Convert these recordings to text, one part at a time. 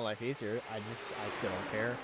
my life easier. I still don't care.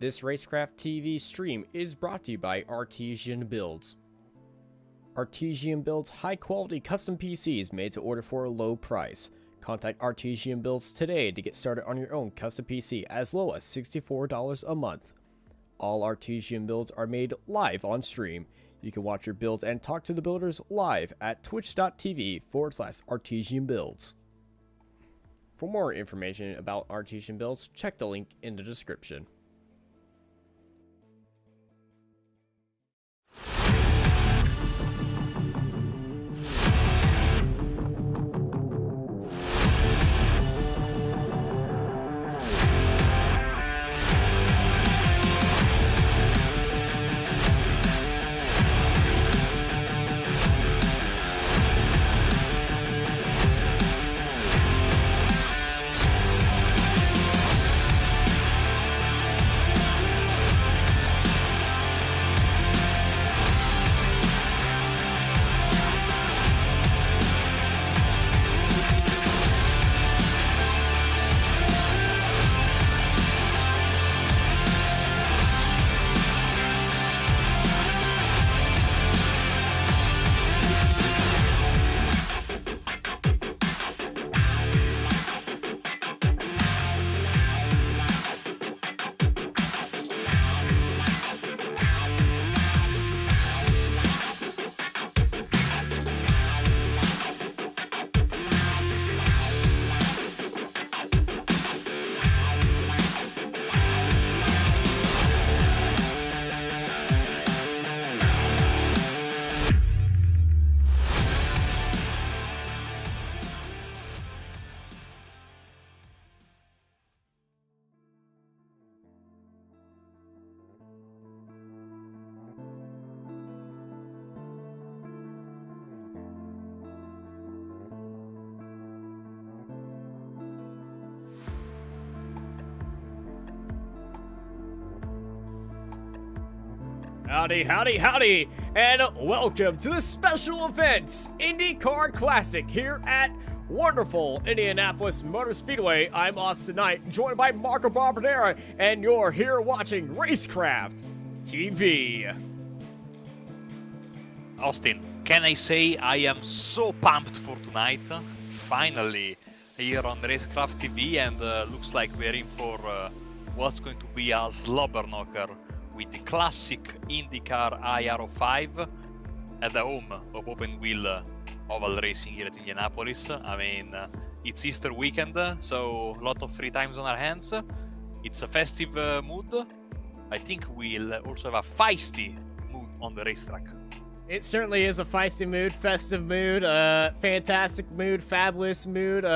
This Racecraft TV stream is brought to you by Artesian Builds. Artesian builds high-quality custom PCs made to order for a low price. Contact Artesian Builds today to get started on your own custom PC as low as $64 a month. All Artesian builds are made live on stream. You can watch your builds and talk to the builders live at twitch.tv/Artesian Builds. For more information about Artesian Builds, check the link in the description. Howdy, howdy, howdy, and welcome to the special event, Indy Car Classic, here at wonderful Indianapolis Motor Speedway. I'm Austin Knight, joined by Marco Barbadera, and you're here watching Racecraft TV. Austin, can I say I am so pumped for tonight? Finally, here on Racecraft TV, and looks like we're in for what's going to be a slobber knocker with the classic IndyCar iRacing at the home of Open Wheel Oval Racing here at Indianapolis. I mean, it's Easter weekend, so a lot of free times on our hands. It's a festive mood. I think we'll also have a feisty mood on the racetrack. It certainly is a feisty mood, festive mood, fantastic mood, fabulous mood,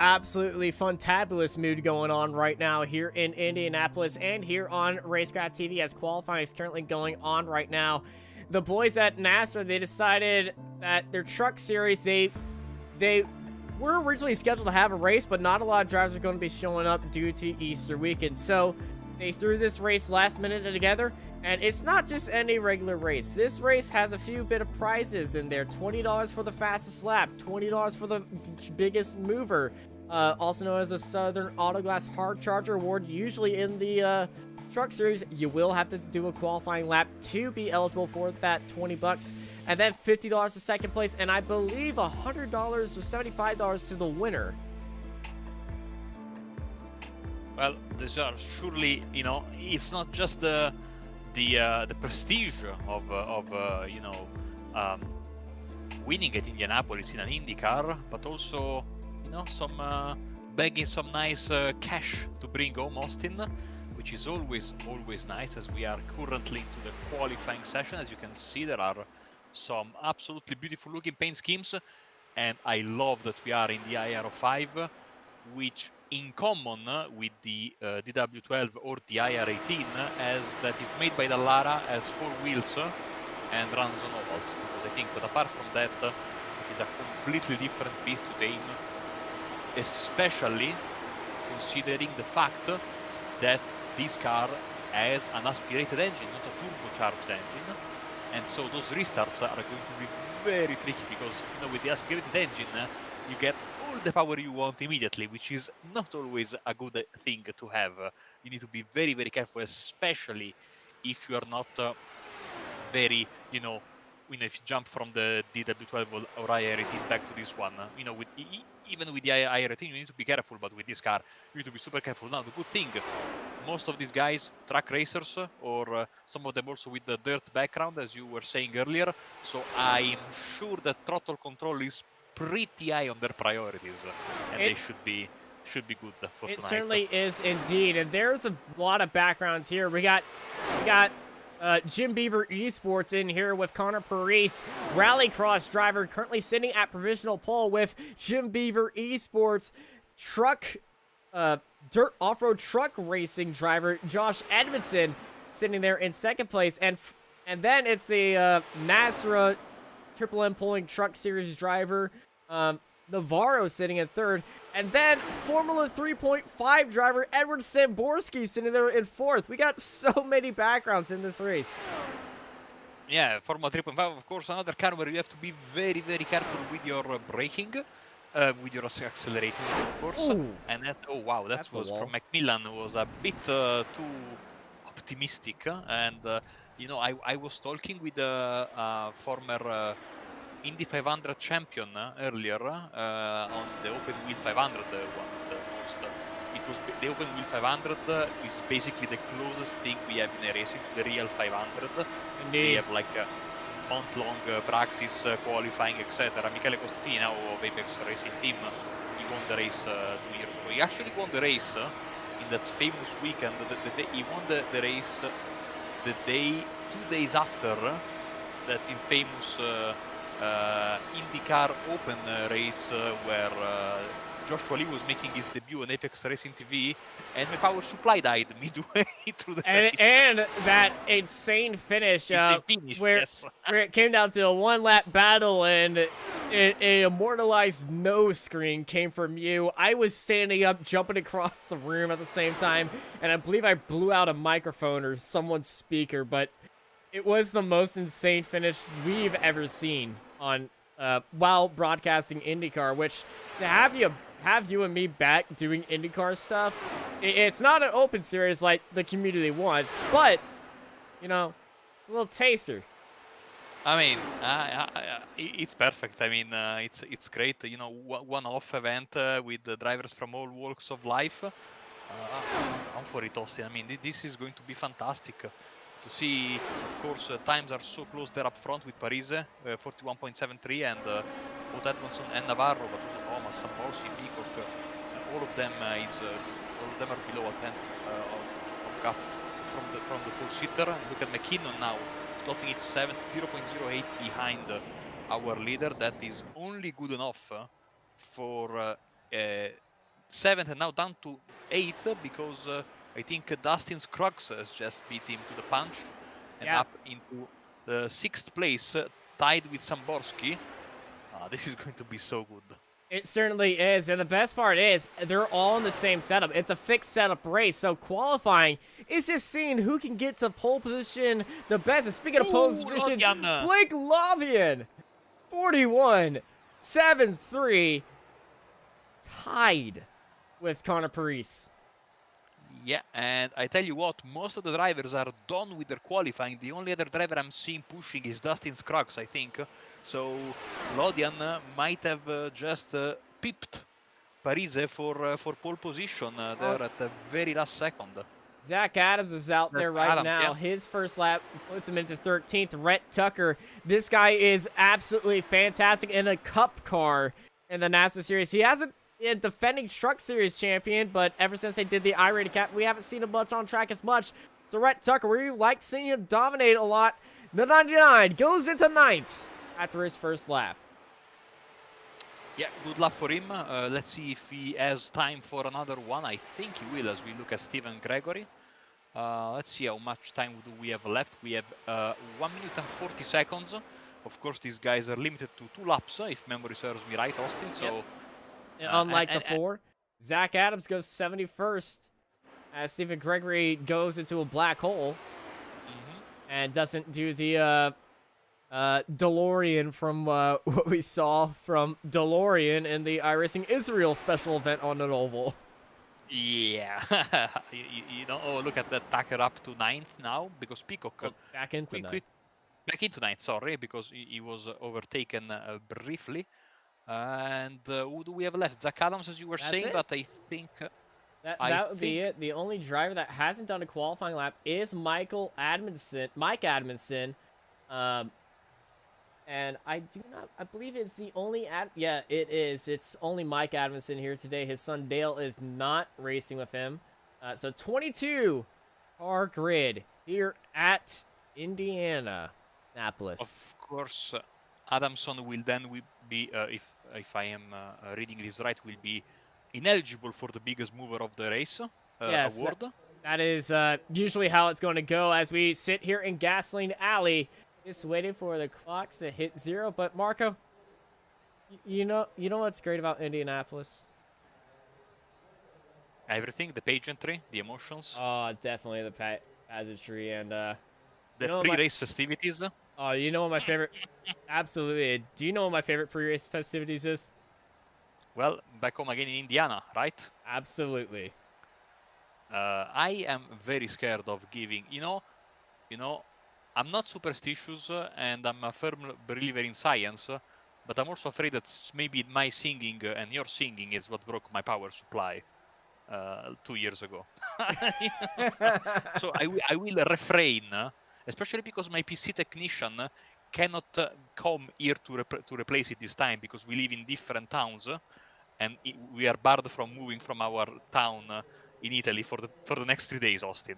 absolutely fantabulous mood going on right now here in Indianapolis and here on Racecraft TV as qualifying is currently going on right now. The boys at NASRA, they decided that their truck series, they were originally scheduled to have a race, but not a lot of drivers are going to be showing up due to Easter weekend. So they threw this race last minute together, and it's not just any regular race. This race has a few bit of prizes in there. $20 for the fastest lap, $20 for the biggest mover, also known as the Southern Autoglass Hard Charger Award. Usually in the truck series, you will have to do a qualifying lap to be eligible for that $20, and then $50 to second place, and I believe $100 or $75 to the winner. Well, these are surely, you know, it's not just the prestige of winning at Indianapolis in an IndyCar, but also, you know, some bagging some nice cash to bring home, Austin, which is always nice, as we are currently into the qualifying session. As you can see, there are some absolutely beautiful looking paint schemes, and I love that we are in the IR5, which in common with the DW12 or the IR18 as that it's made by Dallara, has 4 wheels and runs on ovals, because I think that apart from that it is a completely different beast to tame, especially considering the fact that this car has an aspirated engine, not a turbocharged engine, and so those restarts are going to be very tricky, because, you know, with the aspirated engine you get all the power you want immediately, which is not always a good thing to have. You need to be very, very careful, especially if you are not very, if you jump from the DW12 or iRacing back to this one, with even with the iRacing, you need to be careful, but with this car, you need to be super careful. Now, the good thing, most of these guys, track racers, or some of them also with the dirt background, as you were saying earlier, so I'm sure that throttle control is pretty high on their priorities, and they should be good for tonight. It certainly is indeed, and there's a lot of backgrounds here. We got Jim Beaver Esports in here with Connor Parise, Rallycross driver, currently sitting at provisional pole with Jim Beaver Esports, dirt off-road truck racing driver Josh Edmondson sitting there in second place, and then it's the NASRA Triple M pulling truck series driver Navarro sitting in third, and then Formula 3.5 driver Edward Samborski sitting there in fourth. We got so many backgrounds in this race. Yeah, Formula 3.5, of course, another car where you have to be very, very careful with your braking, with your accelerating, of course. Ooh. And that, oh wow, that was from Macmillan, was a bit too optimistic. And I was talking with a former Indy 500 champion earlier on the Open Wheel 500 one, the most. It was the Open Wheel 500 is basically the closest thing we have in a racing to the real 500. Indeed. We have like a month-long practice, qualifying, etc. Michele Costantini, now of Apex Racing Team, he won the race 2 years ago. He actually won the race in that famous weekend. He won the race the day, 2 days after that famous Indy Car Open race where Joshua Lee was making his debut on Apex Racing TV, and my power supply died midway through the race. And that insane finish, where it came down to a one-lap battle, and an immortalized no screen came from you. I was standing up, jumping across the room at the same time, and I believe I blew out a microphone or someone's speaker, but it was the most insane finish we've ever seen on while broadcasting IndyCar, which to have you and me back doing IndyCar stuff, it's not an open series like the community wants, but it's a little taster. I mean, it's perfect. I mean, it's great. One-off event with the drivers from all walks of life. I'm for it, Austin. I mean, this is going to be fantastic. To see, of course, times are so close there up front with Parise, 41.73, and both Edmondson and Navarro, but also Thomas, Samborski, Peacock, all of them are below a tenth of gap from the pole sitter. And look at McKinnon now, slotting it to 7th, 0.08 behind our leader. That is only good enough for 7th, and now down to 8th because. I think Dustin Scruggs has just beat him to the punch and up into the 6th place, tied with Samborski. This is going to be so good. It certainly is, and the best part is they're all in the same setup. It's a fixed setup race, so qualifying is just seeing who can get to pole position the best. And speaking of pole position, Blake Lothian, 41.73, tied with Connor Parise. Yeah, and I tell you what, most of the drivers are done with their qualifying. The only other driver I'm seeing pushing is Dustin Scruggs, I think. So Lodian might have just pipped Parise for pole position there at the very last second. Zach Adams is out there right now. Yeah. His first lap puts him into 13th. Rhett Tucker, this guy is absolutely fantastic in a cup car in the NASCAR series. He hasn't a defending Truck Series champion, but ever since they did the iRacing cap, we haven't seen him much on track as much. So Rhett Tucker, we like seeing him dominate a lot. The 99 goes into 9th after his first lap. Yeah, good luck for him. Let's see if he has time for another one. I think he will, as we look at Stephen Gregory. Let's see how much time do we have left. We have 1 minute and 40 seconds. Of course, these guys are limited to 2 laps, if memory serves me right, Austin. So. Yep. Unlike the 4, Zach Adams goes 71st as Stephen Gregory goes into a black hole and doesn't do the DeLorean from what we saw from DeLorean in the iRacing Israel special event on an oval. Yeah. You know, oh, look at that Tucker up to 9th now because Peacock Well, back into quick, back into 9th, sorry, because he was overtaken briefly. And who do we have left? Zach Adams, as you were That's saying, it. but I think That would be it. The only driver that hasn't done a qualifying lap is Mike Adamson. Um, and I believe it's the only yeah, it is. It's only Mike Adamson here today. His son Dale is not racing with him. So 22 car grid here at Indianapolis. of course Adamson will then be, if I am reading this right, will be ineligible for the biggest mover of the race Yes, award. that is usually how it's going to go as we sit here in Gasoline Alley, just waiting for the clocks to hit 0. But Marco, you know what's great about Indianapolis? Everything, the pageantry, the emotions, Oh, definitely the pageantry and the know pre-race festivities. Oh, you know what my favorite? Absolutely. Do you know what my favorite pre-race festivities is? Well, back home again in Indiana, right? Absolutely. I am very scared of giving. You know, I'm not superstitious and I'm a firm believer in science, but I'm also afraid that maybe my singing and your singing is what broke my power supply 2 years ago. So I will refrain, especially because my PC technician cannot come here to replace it this time because we live in different towns and we are barred from moving from our town in Italy for the next 3 days, Austin.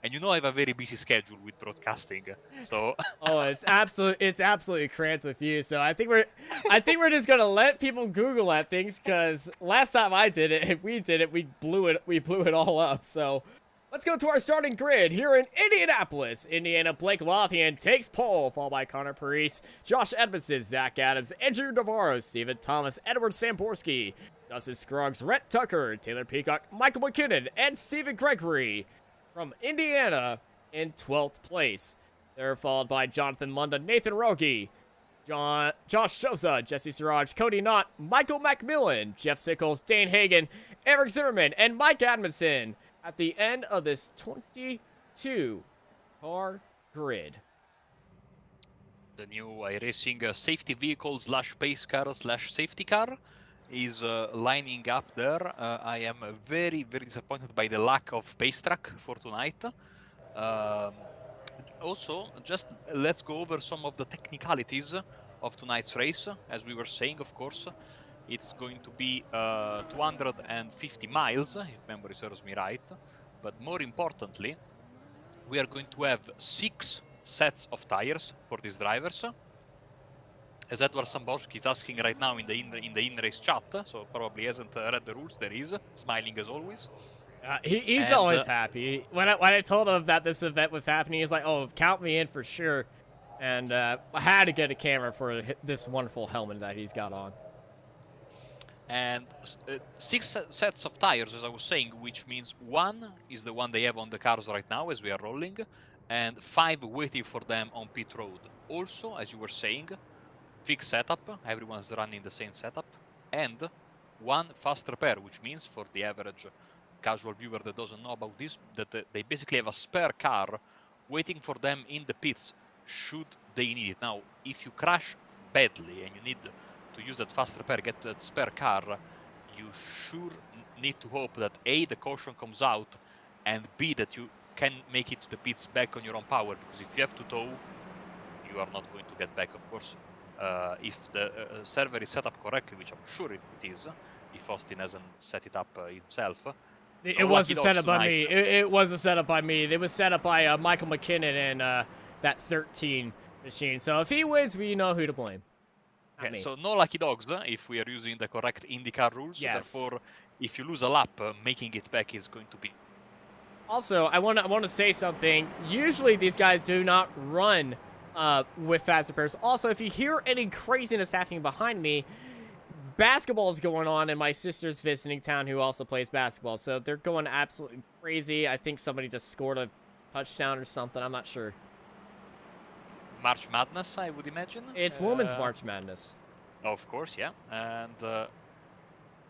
And you know I have a very busy schedule with broadcasting, so Oh, it's absolutely cramped with you. So I think we're just gonna let people Google at things because last time I did it, if we did it, we blew it all up. So let's go to our starting grid here in Indianapolis. Indiana, Blake Lothian takes pole, followed by Connor Parise, Josh Edmondson, Zach Adams, Andrew Navarro, Stephen Thomas, Edward Samborski, Dustin Scruggs, Rhett Tucker, Taylor Peacock, Michael McKinnon, and Stephen Gregory from Indiana in 12th place. They're followed by Jonathan Lunda, Nathan Rogie, Josh Sosa, Jesse Siraj, Cody Knott, Michael Macmillan, Jeff Sickles, Dane Hagen, Eric Zimmerman, and Mike Adamson at the end of this 22 car grid. the new iRacing safety vehicle / pace car / safety car is lining up there. I am very, very disappointed by the lack of pace track for tonight. Also, just let's go over some of the technicalities of tonight's race. As we were saying, of course, it's going to be 250 miles, if memory serves me right. But more importantly, we are going to have 6 sets of tires for these drivers. As Edward Samborski is asking right now in the in-race chat, so probably hasn't read the rules. There is, smiling as always. He's always happy. When I told him that this event was happening, he's like, "Oh, count me in for sure." And I had to get a camera for this wonderful helmet that he's got on. And 6 sets of tires, as I was saying, which means 1 is the one they have on the cars right now as we are rolling, and 5 waiting for them on pit road. Also, as you were saying, fixed setup, everyone's running the same setup, and 1 fast repair, which means for the average casual viewer that doesn't know about this, that they basically have a spare car waiting for them in the pits should they need it. Now, if you crash badly and you need to use that fast repair, get that spare car, you sure need to hope that A, the caution comes out, and B, that you can make it to the pits back on your own power, because if you have to tow, you are not going to get back, of course. If the server is set up correctly, which I'm sure it is, if Austin hasn't set it up himself. It wasn't set up by me. It wasn't set up by me. It was set up by Michael McKinnon and that 13 machine. So if he wins, we know who to blame. Okay, so no lucky dogs if we are using the correct IndyCar rules. Yes. Therefore, if you lose a lap, making it back is going to be. Also, I want to say something. Usually these guys do not run with fast repairs. Also, if you hear any craziness happening behind me, basketball is going on, and my sister's visiting town who also plays basketball. So they're going absolutely crazy. I think somebody just scored a touchdown or something. I'm not sure. March Madness, I would imagine. It's Women's March Madness. Of course, yeah. And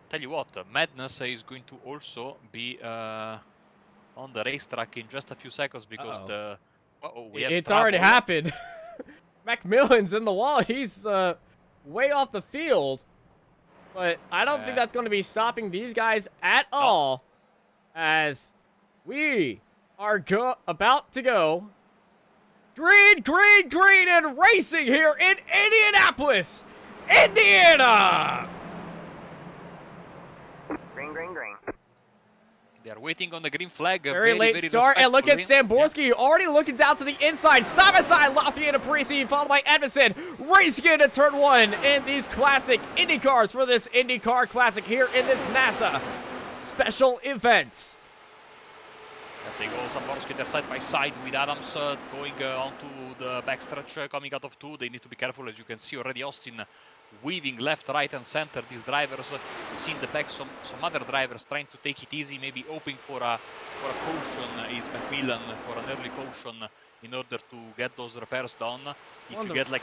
tell you what, Madness is going to also be on the racetrack in just a few seconds because the we have it's trouble. already happened. Macmillan's in the wall. He's way off the field. But I don't think that's going to be stopping these guys at all, as we are about to go green, green, green, and racing here in Indianapolis, Indiana. Green, green, green. They are waiting on the green flag. Very late start, and look at Samborski already looking down to the inside. Side by side, Lafayette and Parisi, followed by Edmondson, racing into turn one in these classic Indy cars for this Indy Car Classic here in this NASA special events. They go Samborski there side by side with Adams going onto the backstretch coming out of two. They need to be careful, as you can see already. Austin weaving left, right, and center. These drivers, we see in the back some other drivers trying to take it easy, maybe hoping for a caution. Is Macmillan for an early caution in order to get those repairs done. If you get like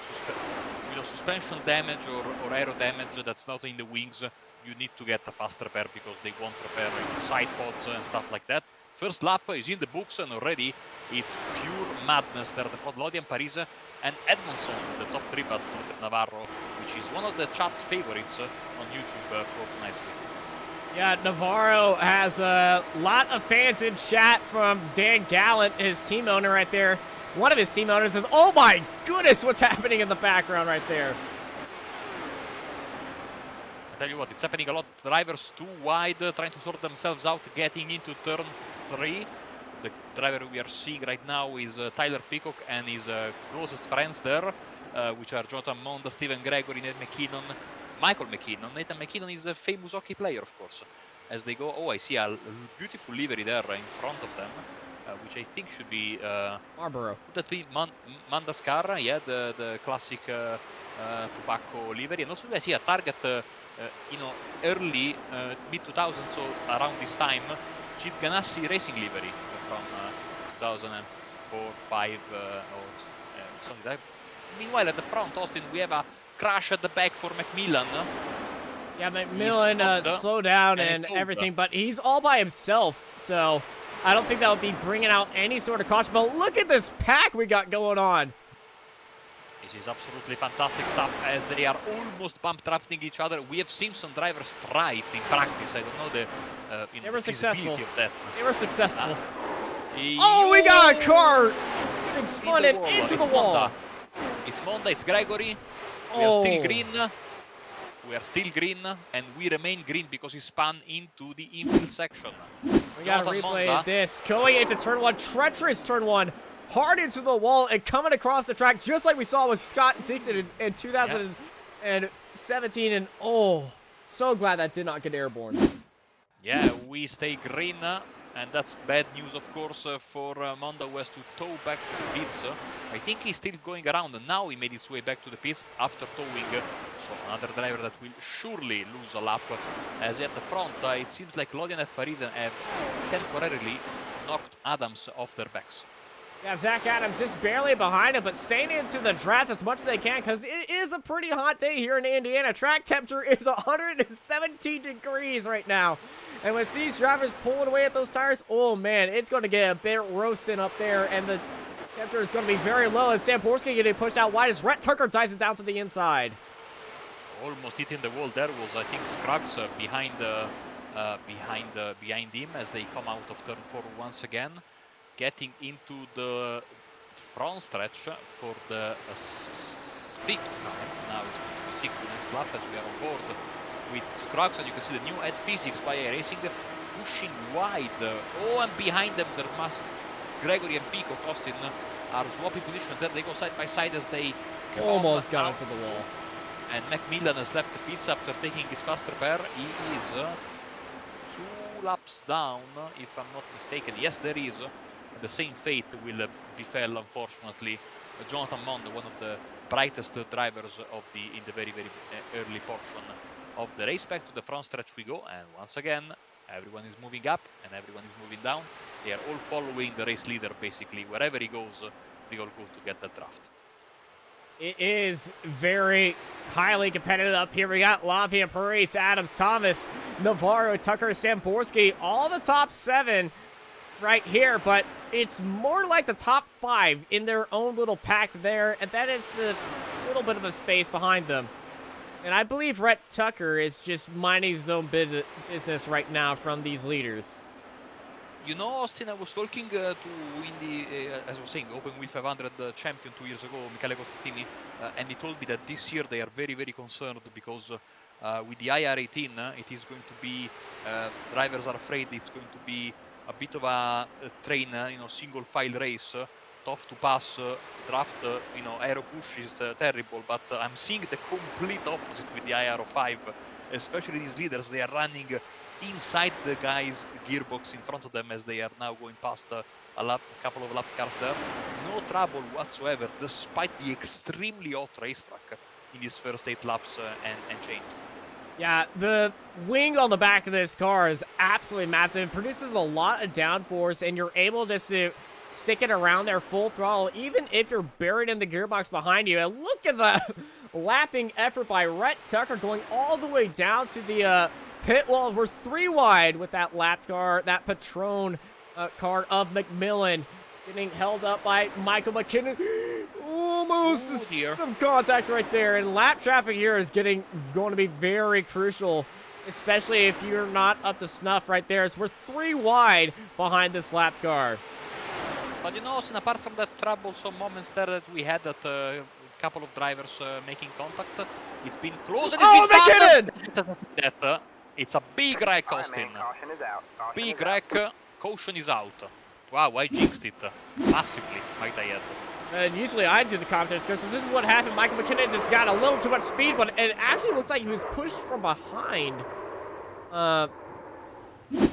suspension damage or aero damage that's not in the wings, you need to get a fast repair because they won't repair side pods and stuff like that. First lap is in the books, and already it's pure madness there at the front. Lodi and Paris and Edmondson, the top three, but Navarro, which is one of the chat favorites on YouTube for tonight's week. Yeah, Navarro has a lot of fans in chat from Dan Gallant, his team owner right there. One of his team owners says, "Oh my goodness, what's happening in the background right there?" I tell you what, it's happening a lot. Drivers too wide, trying to sort themselves out, getting into turn 3. The driver we are seeing right now is Tyler Peacock and his closest friends there, which are Jonathan Monda, Stephen Gregory, Nate McKinnon, Michael McKinnon. Nathan McKinnon is a famous hockey player, of course. As they go, I see a beautiful livery there in front of them, which I think should be Marlboro. Would that be NASCAR? Yeah, the classic tobacco livery. And also I see a Target, early mid-2000s, so around this time, Chip Ganassi racing livery from 2004, 5 or something like that. Meanwhile, at the front, Austin, we have a crash at the back for Macmillan. Yeah, Macmillan slowed down and everything, but he's all by himself, so I don't think that would be bringing out any sort of caution. But look at this pack we got going on. This is absolutely fantastic stuff, as they are almost bump drafting each other. We have seen some drivers try it in practice. I don't know the they were successful. Of that. They were successful. Oh, we got a car getting spun into the wall. Monda. It's Monda, it's Gregory. We are still green. We are still green, and we remain green because he spun into the infield section. We got to replay this. Going into turn one, treacherous turn one. Hard into the wall and coming across the track, just like we saw with Scott Dixon in 2017. And so glad that did not get airborne. Yeah, we stay green, and that's bad news, of course, for Monda, who has to tow back to the pits. I think he's still going around, and now he made his way back to the pits after towing. So another driver that will surely lose a lap. As at the front, it seems like Lodian and Parisian have temporarily knocked Adams off their backs. Yeah, Zach Adams just barely behind him, but staying into the draft as much as they can because it is a pretty hot day here in Indiana. Track temperature is 117 degrees right now. And with these drivers pulling away at those tires, oh man, it's going to get a bit roasting up there. And the temperature is going to be very low as Samborski getting pushed out wide as Rhett Tucker dives it down to the inside. Almost hitting the wall there was, I think, Scruggs behind him as they come out of turn 4 once again. Getting into the front stretch for the 5th time. Now it's going to be 6th next lap as we are on board with Scruggs, and you can see the new Ed Physics by iRacing pushing wide. And behind them there must Gregory and Peacock Austin are swapping position there. They go side by side as they almost got into the wall. And Macmillan has left the pits after taking his fast repair. He is 2 laps down, if I'm not mistaken. Yes, there is. The same fate will befell, unfortunately, Jonathan Monda, one of the brightest drivers in the very, very early portion of the race. Back to the front stretch we go, and once again, everyone is moving up and everyone is moving down. They are all following the race leader, basically. Wherever he goes, they all go to get that draft. It is very highly competitive up here. We got Lavia, Paris, Adams, Thomas, Navarro, Tucker, Samborski, all the top 7 right here, but it's more like the top 5 in their own little pack there, and that is a little bit of a space behind them. And I believe Rhett Tucker is just minding his own business right now from these leaders. You know, Austin, I was talking to Indy, as I was saying, Open Wheel 500 champion 2 years ago, Michele Costattini, and he told me that this year they are very, very concerned because with the IR18, it is going to be, drivers are afraid it's going to be a bit of a train, single file race, tough to pass, draft, aero push is terrible, but I'm seeing the complete opposite with the IR5, especially these leaders. They are running inside the guy's gearbox in front of them as they are now going past a couple of lap cars there. No trouble whatsoever, despite the extremely hot racetrack in these first 8 laps and change. Yeah, the wing on the back of this car is absolutely massive. It produces a lot of downforce, and you're able just to stick it around there full throttle, even if you're buried in the gearbox behind you. And look at the lapping effort by Rhett Tucker going all the way down to the pit wall. We're 3 wide with that lap car, that Patron car of McMillan, getting held up by Michael McKinnon. Almost some contact right there, and lap traffic here is going to be very crucial, especially if you're not up to snuff right there, as we're 3 wide behind this lap car. But Austin, apart from that troublesome moments there that we had at a couple of drivers making contact, it's been close and it's been McKinnon! It's a big wreck, Austin. Big wreck, caution is out. Wow, I jinxed it massively, might I add. And usually I do the commentary script, because this is what happened. Michael McKinnon just got a little too much speed, but it actually looks like he was pushed from behind. Who's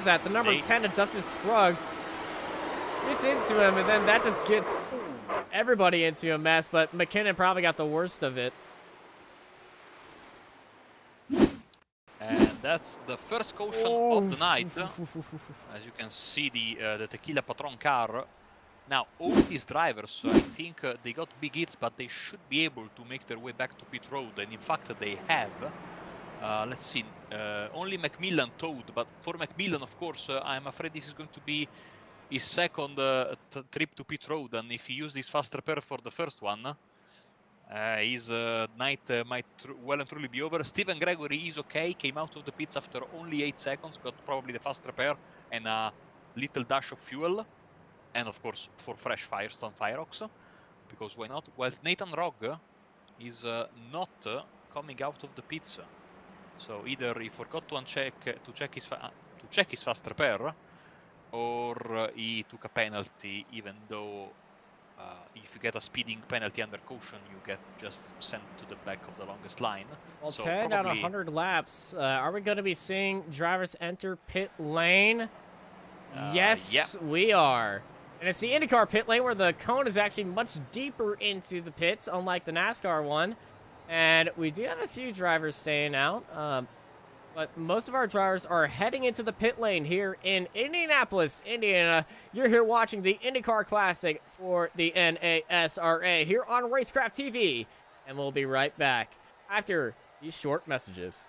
that? The number 10 of Dustin Scruggs gets into him, and then that just gets everybody into a mess, but McKinnon probably got the worst of it. And that's the first caution of the night. As you can see, the Tequila Patron car. Now, all these drivers, I think they got big hits, but they should be able to make their way back to pit road, and in fact they have. Let's see, only Macmillan towed, but for Macmillan, of course, I'm afraid this is going to be his second trip to pit road, and if he used his fast repair for the first one, his night might well and truly be over. Stephen Gregory is okay, came out of the pits after only 8 seconds, got probably the fast repair and a little dash of fuel, and of course for fresh Firestone Fireox, because why not? While Nathan Rogge is not coming out of the pits. So either he forgot to check his fast repair, or he took a penalty, even though if you get a speeding penalty under caution, you get just sent to the back of the longest line. Well, so 10 out of 100 laps. Are we going to be seeing drivers enter pit lane? Yes, we are. And it's the IndyCar pit lane where the cone is actually much deeper into the pits, unlike the NASCAR one. And we do have a few drivers staying out, but most of our drivers are heading into the pit lane here in Indianapolis, Indiana. You're here watching the Indy Car Classic for the NASRA here on Racecraft TV, and we'll be right back after these short messages.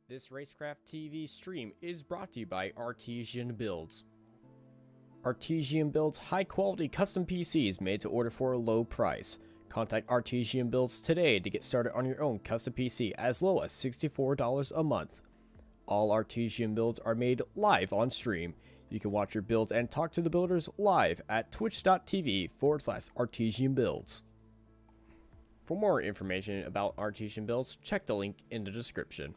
This Racecraft TV stream is brought to you by Artesian Builds. Artesian builds high-quality custom PCs made to order for a low price. Contact Artesian Builds today to get started on your own custom PC as low as $64 a month. All Artesian builds are made live on stream. You can watch your builds and talk to the builders live at twitch.tv/Artesian Builds. For more information about Artesian Builds, check the link in the description.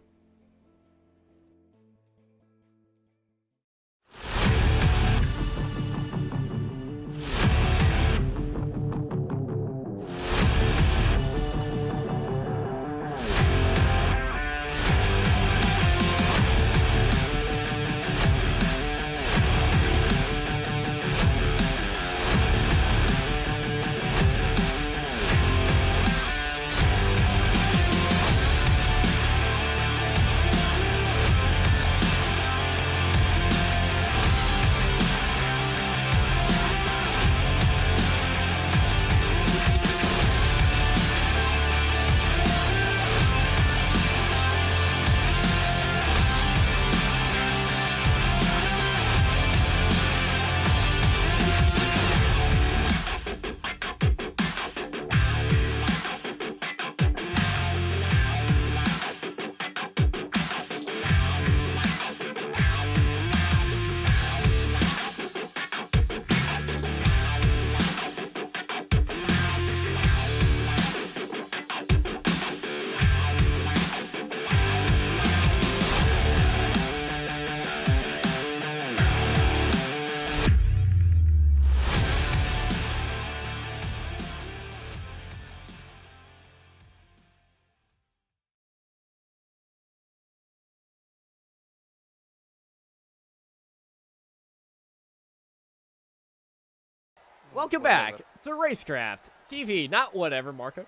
Welcome Whatever. back to Racecraft TV. Not whatever, Marco.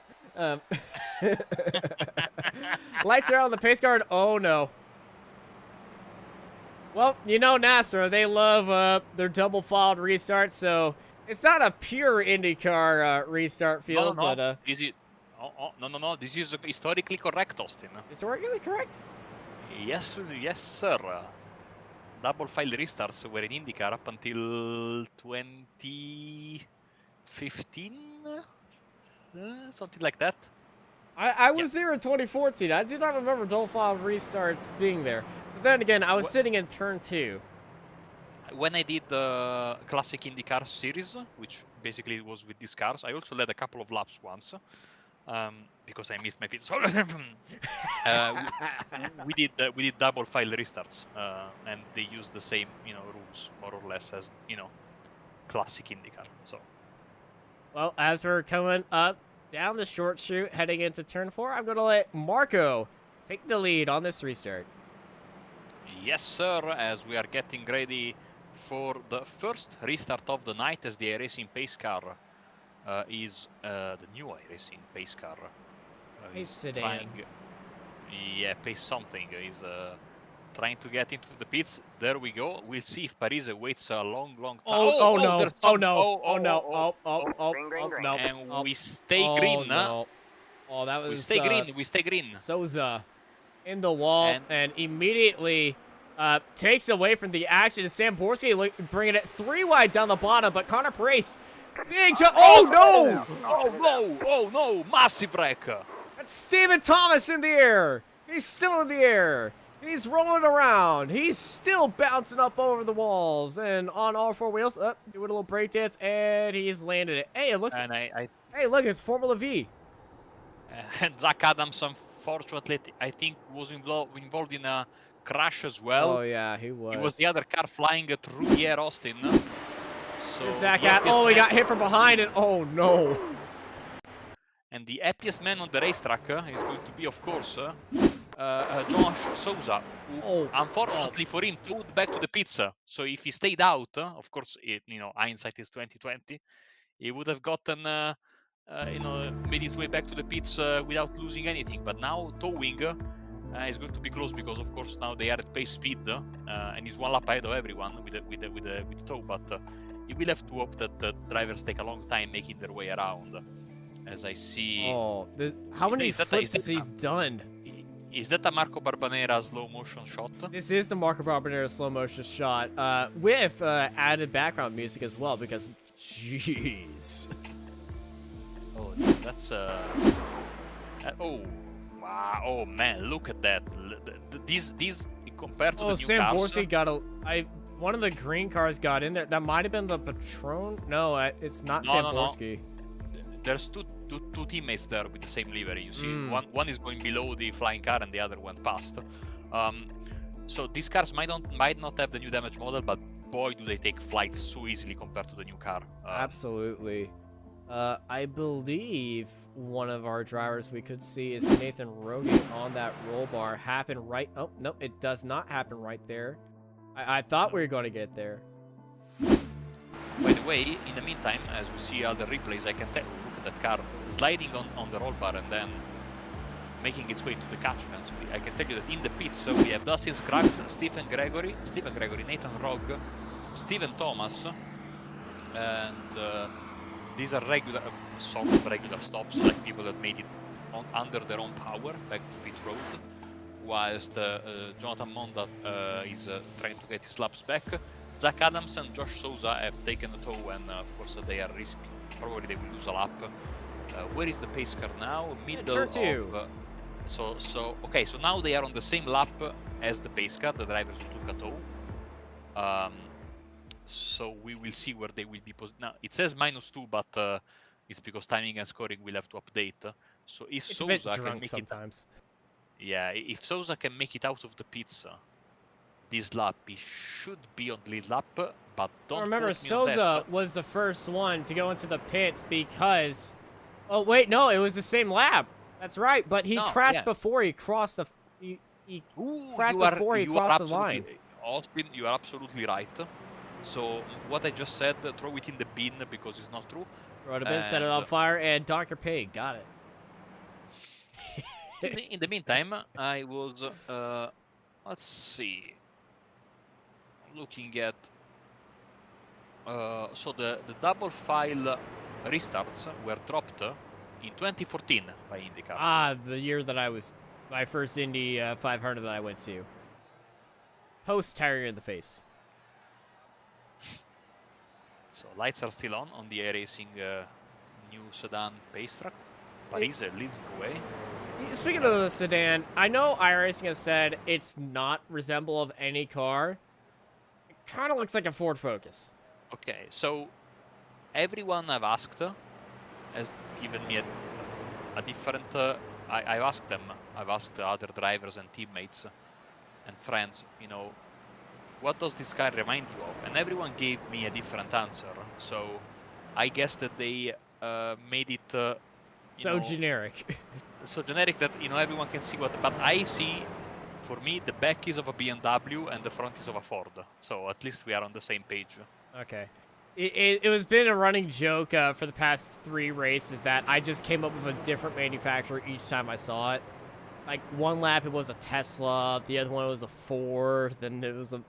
Lights are on the pace card. Oh no. Well, you know NASRA, they love their double-filed restarts, so it's not a pure IndyCar restart field, No, no, but this is no. This is historically correct, Austin. historically correct. Yes, yes, sir. Double file restarts were in IndyCar up until 2015, something like that. I was there in 2014. I did not remember double-filed restarts being there. But then again, I was sitting in turn 2. When I did the classic IndyCar series, which basically was with these cars, I also led a couple of laps once, because I missed my pit. We did double file restarts, and they use the same rules more or less as classic IndyCar. So Well, as we're coming up down the short chute, heading into turn 4, I'm gonna let Marco take the lead on this restart. yes, sir. As we are getting ready for the first restart of the night, as the iRacing pace car is the new iRacing pace car. Pace sedan. Pace something is trying to get into the pits. There we go. We'll see if Paris waits a long time. Oh no! There's Oh some- no! Oh no! No! And we stay green. No. Oh, that was. We stay green. We stay green. Souza in the wall and immediately takes away from the action. Sam Borski bringing it 3 wide down the bottom, but Connor Pace, big jump. Oh no! Oh no! Massive wreck. That's Stephen Thomas in the air. He's still in the air. He's rolling around. He's still bouncing up over the walls and on all 4 wheels. Doing a little break dance, and he's landed it. Hey, it looks. And Hey, look, it's Formula V. And Zach Adams, unfortunately, I think was involved in a crash as well. Oh yeah, he was. It was the other car flying through the air, Austin. So Zach oh, he got hit from behind, and oh no. And the happiest man on the racetrack is going to be, of course, Josh Souza, who, unfortunately for him, pulled back to the pits. So if he stayed out, of course, hindsight is 2020, he would have gotten, made his way back to the pits without losing anything. But now towing is going to be close because, of course, now they are at pace speed, and he's 1 lap ahead of everyone with the tow. But you will have to hope that the drivers take a long time making their way around. As I see. Oh, how many flips has he done? Is that a Marco Barbanera slow motion shot? This is the Marco Barbanera slow motion shot, with added background music as well, because, jeez. Oh, that's oh, wow! Oh man, look at that! These compared to the new Sam cars. Borski got one of the green cars got in there. That might have been the Patron. No, it's not Sam Borski. There's two teammates there with the same livery. You see, one is going below the flying car, and the other went past. So these cars might not have the new damage model, but boy, do they take flight so easily compared to the new car. Absolutely. I believe one of our drivers we could see is Nathan Rogan on that roll bar. Happen right. Oh no, it does not happen right there. I thought we were going to get there. By the way, in the meantime, as we see other replays, I can tell. Look at that car sliding on the roll bar and then making its way to the catch fence. I can tell you that in the pits we have Dustin Scruggs, Stephen Gregory, Nathan Rogg, Stephen Thomas, and these are sort of regular stops, like people that made it under their own power back to pit road, whilst Jonathan Monda is trying to get his laps back. Zach Adams and Josh Souza have taken the tow, and of course they are risky. Probably they will lose a lap. Where is the pace car now? Middle turn 2. Okay, so now they are on the same lap as the pace car, the drivers who took a tow. So we will see where they will be. Now it says -2, but it's because timing and scoring will have to update. So if It's Souza can make sometimes. if Souza can make it out of the pits this lap, he should be on the lead lap. But don't remember, Souza was the first one to go into the pits because. Oh wait, no, it was the same lap. That's right, but he crashed before he crossed the. He crashed before he crossed the line. Austin, you are absolutely right. So what I just said, throw it in the bin because it's not true. Throw it a bit, set it on fire, and donk your pig. Got it. In the meantime, I was, let's see, looking at, so the double file restarts were dropped in 2014 by IndyCar. Ah, the year that I was, my first Indy 500 that I went to. Post tire in the face. So lights are still on the iRacing new sedan pace track. Paris leads the way. Speaking of the sedan, I know iRacing has said it's not resemble of any car. It kind of looks like a Ford Focus. Okay, so everyone I've asked has given me a different. I've asked them. I've asked other drivers and teammates and friends. You know, what does this car remind you of? And everyone gave me a different answer. So I guess that they made it so generic. So generic that everyone can see what. But I see, for me, the back is of a BMW and the front is of a Ford. So at least we are on the same page. Okay. It was been a running joke for the past 3 races that I just came up with a different manufacturer each time I saw it. Like one lap it was a Tesla, the other one was a Ford, then it was a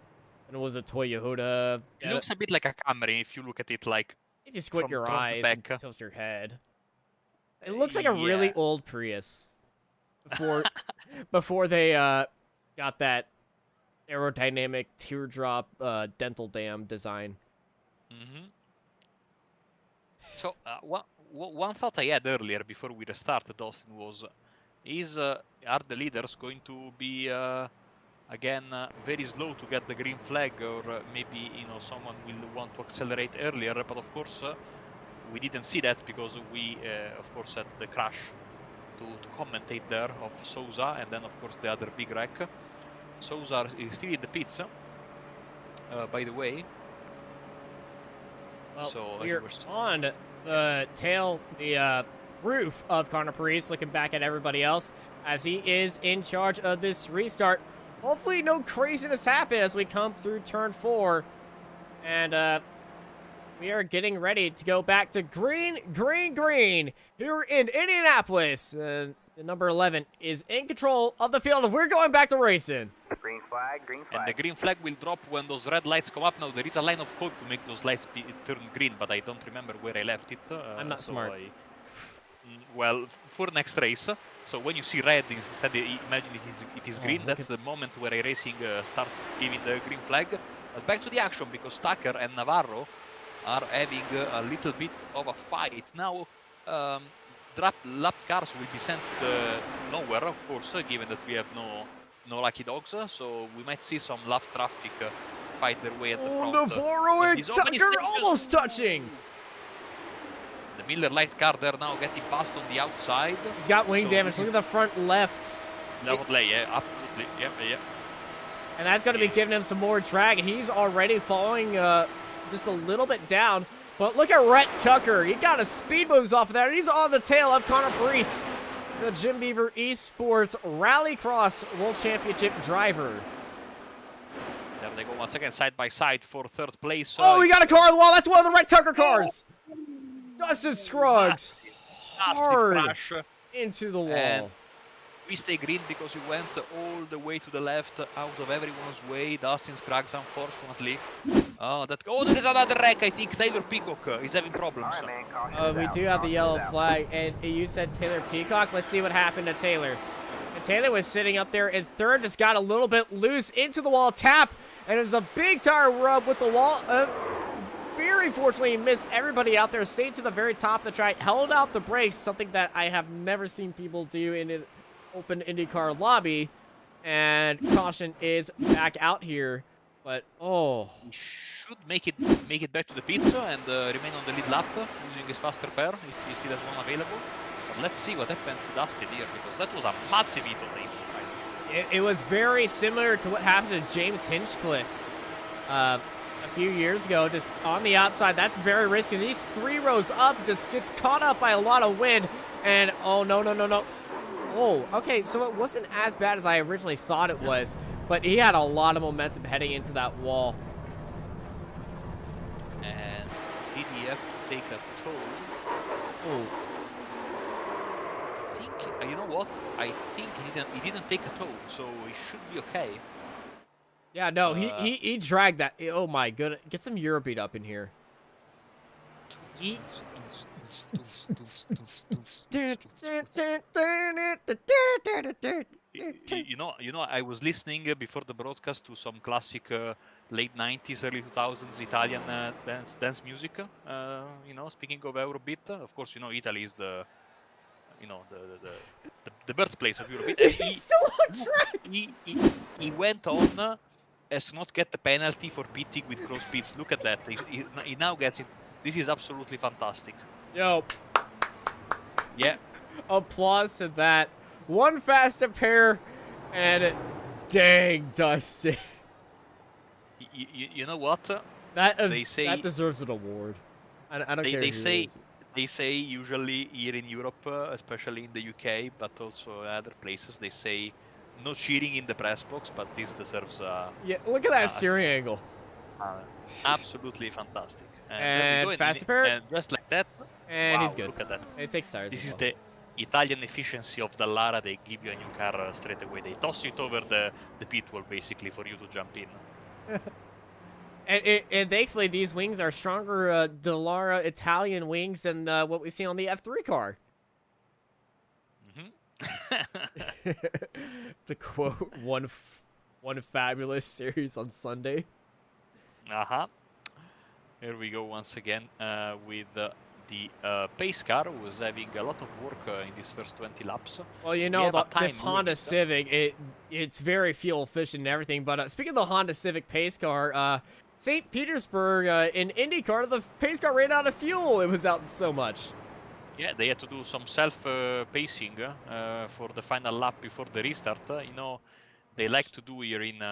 Toyota. It looks a bit like a Camry if you look at it like. If you squint your eyes and tilt your head. It looks like a really old Prius. Before they got that aerodynamic teardrop dental dam design. Mm-hmm. So one thought I had earlier before we restarted, Austin, was are the leaders going to be again very slow to get the green flag, or maybe someone will want to accelerate earlier? But of course we didn't see that because we of course had the crash to commentate there of Sousa, and then of course the other big wreck. Sousa is still in the pits, by the way. Well, so we're on the the roof of Conor Paris, looking back at everybody else as he is in charge of this restart. Hopefully no craziness happen as we come through turn 4. And we are getting ready to go back to green here in Indianapolis. The number 11 is in control of the field, and we're going back to racing. Green flag. And the green flag will drop when those red lights come up. Now there is a line of code to make those lights turn green, but I don't remember where I left it. I'm not smart. Well, for next race, so when you see red instead, imagine it is green. That's the moment where iRacing starts giving the green flag. But back to the action, because Tucker and Navarro are having a little bit of a fight. Now, lap cars will be sent nowhere, of course, given that we have no lucky dogs. So we might see some lap traffic fight their way at the front. Navarro and Tucker almost touching. The Miller light car there now getting past on the outside. He's got wing damage. Look at the front left. Left lane, yeah, absolutely. Yeah. And that's going to be giving him some more drag. And he's already falling just a little bit down. But look at Rhett Tucker. He got a speed moves off of that. And he's on the tail of Conor Paris, the Jim Beaver Esports Rallycross World Championship driver. There they go once again, side by side for third place. Oh, we got a car on the wall. That's one of the Rhett Tucker cars. Dustin Scruggs hard crash into the wall. And we stay green because we went all the way to the left, out of everyone's way. Dustin Scruggs, unfortunately. There is another wreck. I think Taylor Peacock is having problems. We do have the yellow flag, and you said Taylor Peacock. Let's see what happened to Taylor. And Taylor was sitting up there in third, just got a little bit loose into the wall, tap, and it was a big tire rub with the wall. Very fortunately, missed everybody out there, stayed to the very top of the track, held out the brakes, something that I have never seen people do in an open IndyCar lobby, and caution is back out here. But he should make it back to the pits and remain on the lead lap using his faster pair if he still has one available. But let's see what happened to Dustin here, because that was a massive hit on the inside. It was very similar to what happened to James Hinchcliffe a few years ago, just on the outside. That's very risky. He's 3 rows up, just gets caught up by a lot of wind, and oh no. Oh, okay, so it wasn't as bad as I originally thought it was, but he had a lot of momentum heading into that wall. take a toll. Oh. I think, you know what? I think he didn't take a toll, so he should be okay. Yeah, no, he dragged that. Oh my goodness. Get some Eurobeat up in here. You know, I was listening before the broadcast to some classic late 90s, early 2000s Italian dance music. You know, speaking of Eurobeat, of course, you know, Italy is the, you know, the birthplace of Eurobeat. And He's still on track. he went on as to not get the penalty for pitting with close speeds. Look at that. He now gets it. This is absolutely fantastic. Yo. Yeah. Applause to that. One faster pair, and dang, Dustin. You know what? That they say that deserves an award. I don't care. They say usually here in Europe, especially in the UK, but also other places, they say no cheating in the press box, but this deserves yeah, look at that steering angle. Absolutely fantastic. And faster pair. And just like that. And wow, he's good. Look at that. It takes tires. This is the Italian efficiency of Dallara. They give you a new car straight away. They toss it over the pit wall basically for you to jump in. And thankfully, these wings are stronger Dallara Italian wings than what we see on the F3 car. To quote one fabulous series on Sunday. Here we go once again with the pace car, who was having a lot of work in these first 20 laps. Well, you know, this Honda Civic, it's very fuel efficient and everything. But speaking of the Honda Civic pace car, St. Petersburg in Indy Car, the pace car ran out of fuel. It was out so much. Yeah, they had to do some self-pacing for the final lap before the restart. You know, they like to do here in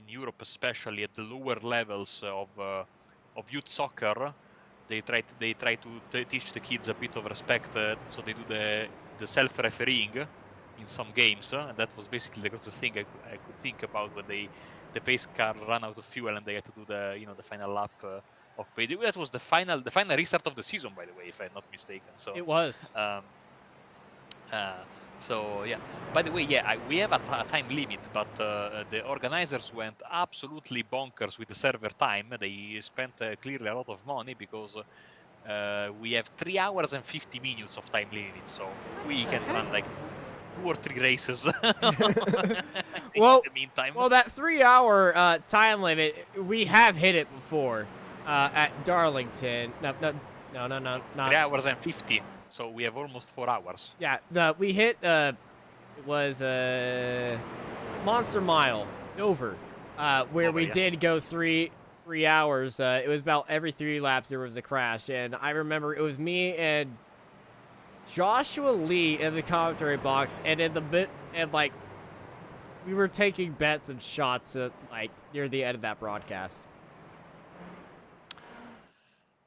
Europe, especially at the lower levels of youth soccer. They try to teach the kids a bit of respect, so they do the self-refereeing in some games. And that was basically the thing I could think about when the pace car ran out of fuel and they had to do the final lap of pay. That was the final restart of the season, by the way, if I'm not mistaken. So it was. So yeah. By the way, yeah, we have a time limit, but the organizers went absolutely bonkers with the server time. They spent clearly a lot of money because we have 3 hours and 50 minutes of time limit. So we can run like 2 or 3 races. Well, in the meantime. Well, that 3-hour time limit, we have hit it before at Darlington. No, not 3 hours and 50. So we have almost 4 hours. Yeah, we hit, it was Monster Mile, Dover, where we did go 3 hours. It was about every 3 laps there was a crash, and I remember it was me and Joshua Lee in the commentary box, and in the bit, and like, we were taking bets and shots at, like, near the end of that broadcast.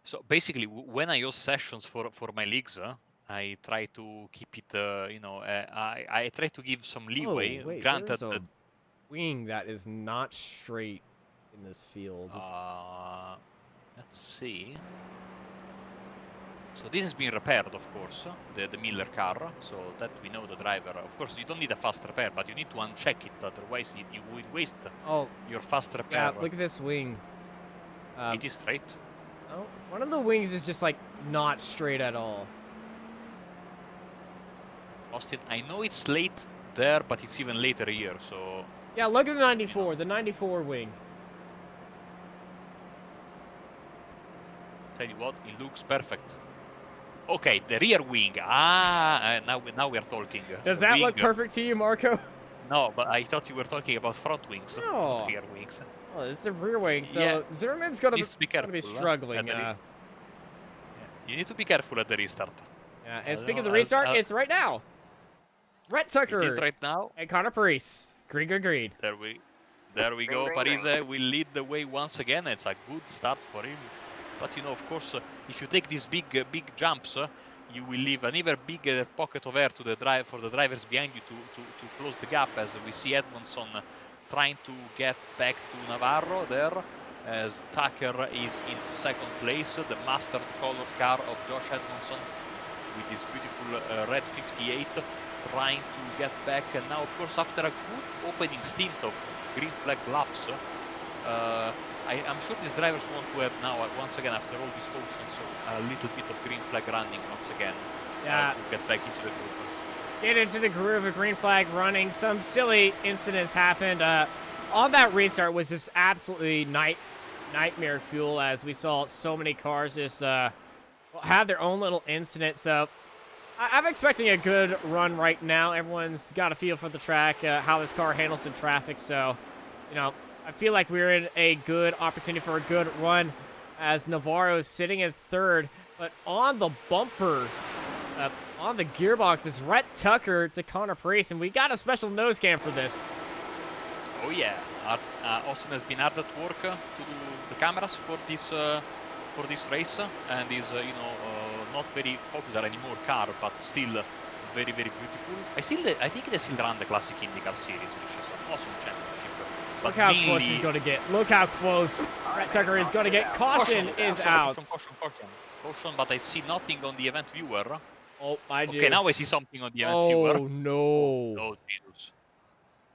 So basically, when I host sessions for my leagues, I try to keep it, I try to give some leeway. Oh, wait, granted, there's a wing that is not straight in this field. Let's see. So this has been repaired, of course, the Miller car, so that we know the driver. Of course, you don't need a fast repair, but you need to uncheck it, otherwise you will waste your fast repair. Yeah, look at this wing. It is straight. Oh, one of the wings is just, like, not straight at all. Austin, I know it's late there, but it's even later here, so... Yeah, look at the 94, the 94 wing. Tell you what, it looks perfect. Okay, the rear wing. Now we are talking. Does that look perfect to you, Marco? No, but I thought you were talking about front wings, not rear wings. Oh, this is the rear wing, so yeah. Zimmerman's gonna be struggling. Yeah. You need to be careful at the restart. Yeah, and speaking of the restart, it's right now. Rhett Tucker. It is right now. And Connor Paris. Green. There we go. Paris will lead the way once again. It's a good start for him. But you know, of course, if you take these big jumps, you will leave an even bigger pocket of air to the drivers behind you to close the gap. As we see Edmondson trying to get back to Navarro there. as Tucker is in second place, the mastered colored car of Josh Edmondson with this beautiful red 58 trying to get back. And now, of course, after a good opening stint of green flag laps, I'm sure these drivers want to have now, once again, after all these cautions, a little bit of green flag running once again to get back into the group. Get into the groove of green flag running. Some silly incidents happened. On that restart was just absolutely nightmare fuel, as we saw so many cars just have their own little incident. So I'm expecting a good run right now. Everyone's got a feel for the track, how this car handles the traffic. So, you know, I feel like we're in a good opportunity for a good run, as Navarro's sitting in third. But on the bumper, on the gearbox, is Rhett Tucker to Connor Priest, and we got a special nose cam for this. Oh yeah, Austin has been hard at work to do the cameras for this race, and is not very popular anymore car, but still very beautiful. I think they still run the Classic IndyCar series, which is an awesome championship. Look how close he's going to get. Look how close Rhett Tucker is going to get. Caution is out. Caution, but I see nothing on the event viewer. Oh, I do. Okay, now I see something on the event viewer. Oh, no. Oh, Jesus.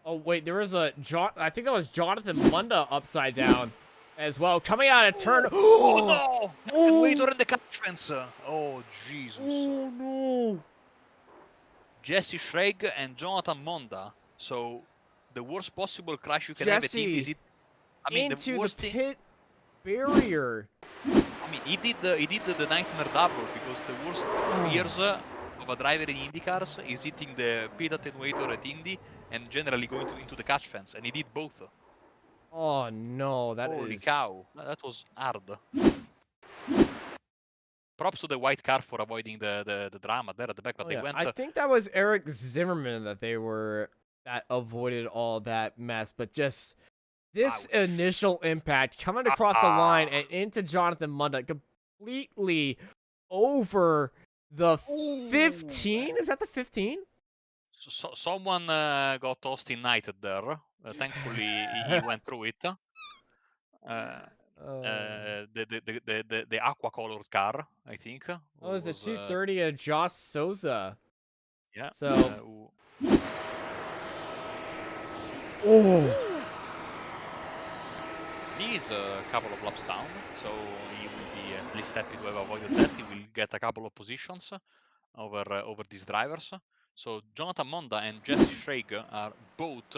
Oh, wait, there was I think that was Jonathan Munda upside down as well. Coming out of turn. Oh, no! Oh. Wait, in the catch fence. Oh, Jesus. Oh, no. Jesse Schrag and Jonathan Monda. So, the worst possible crash you can have at Indy is it. I mean, into the worst pit barrier. I mean, he did the nightmare double, because the worst fears of a driver in IndyCars is hitting the pit attenuator at Indy and generally going into the catch fence, and he did both. Oh no, Holy cow, that was hard. Props to the white car for avoiding the drama there at the back, but they went. I think that was Eric Zimmerman that avoided all that mess, but just this initial impact coming across the line and into Jonathan Munda completely over the 15. Is that the 15? So someone got Austin Knighted there. Thankfully, he went through it. The aqua colored car, I think. Oh, it was the 230 of Josh Souza. Yeah. So. He's a couple of laps down, so he will be at least happy to have avoided that. He will get a couple of positions over these drivers. So Jonathan Monda and Jesse Schrag are both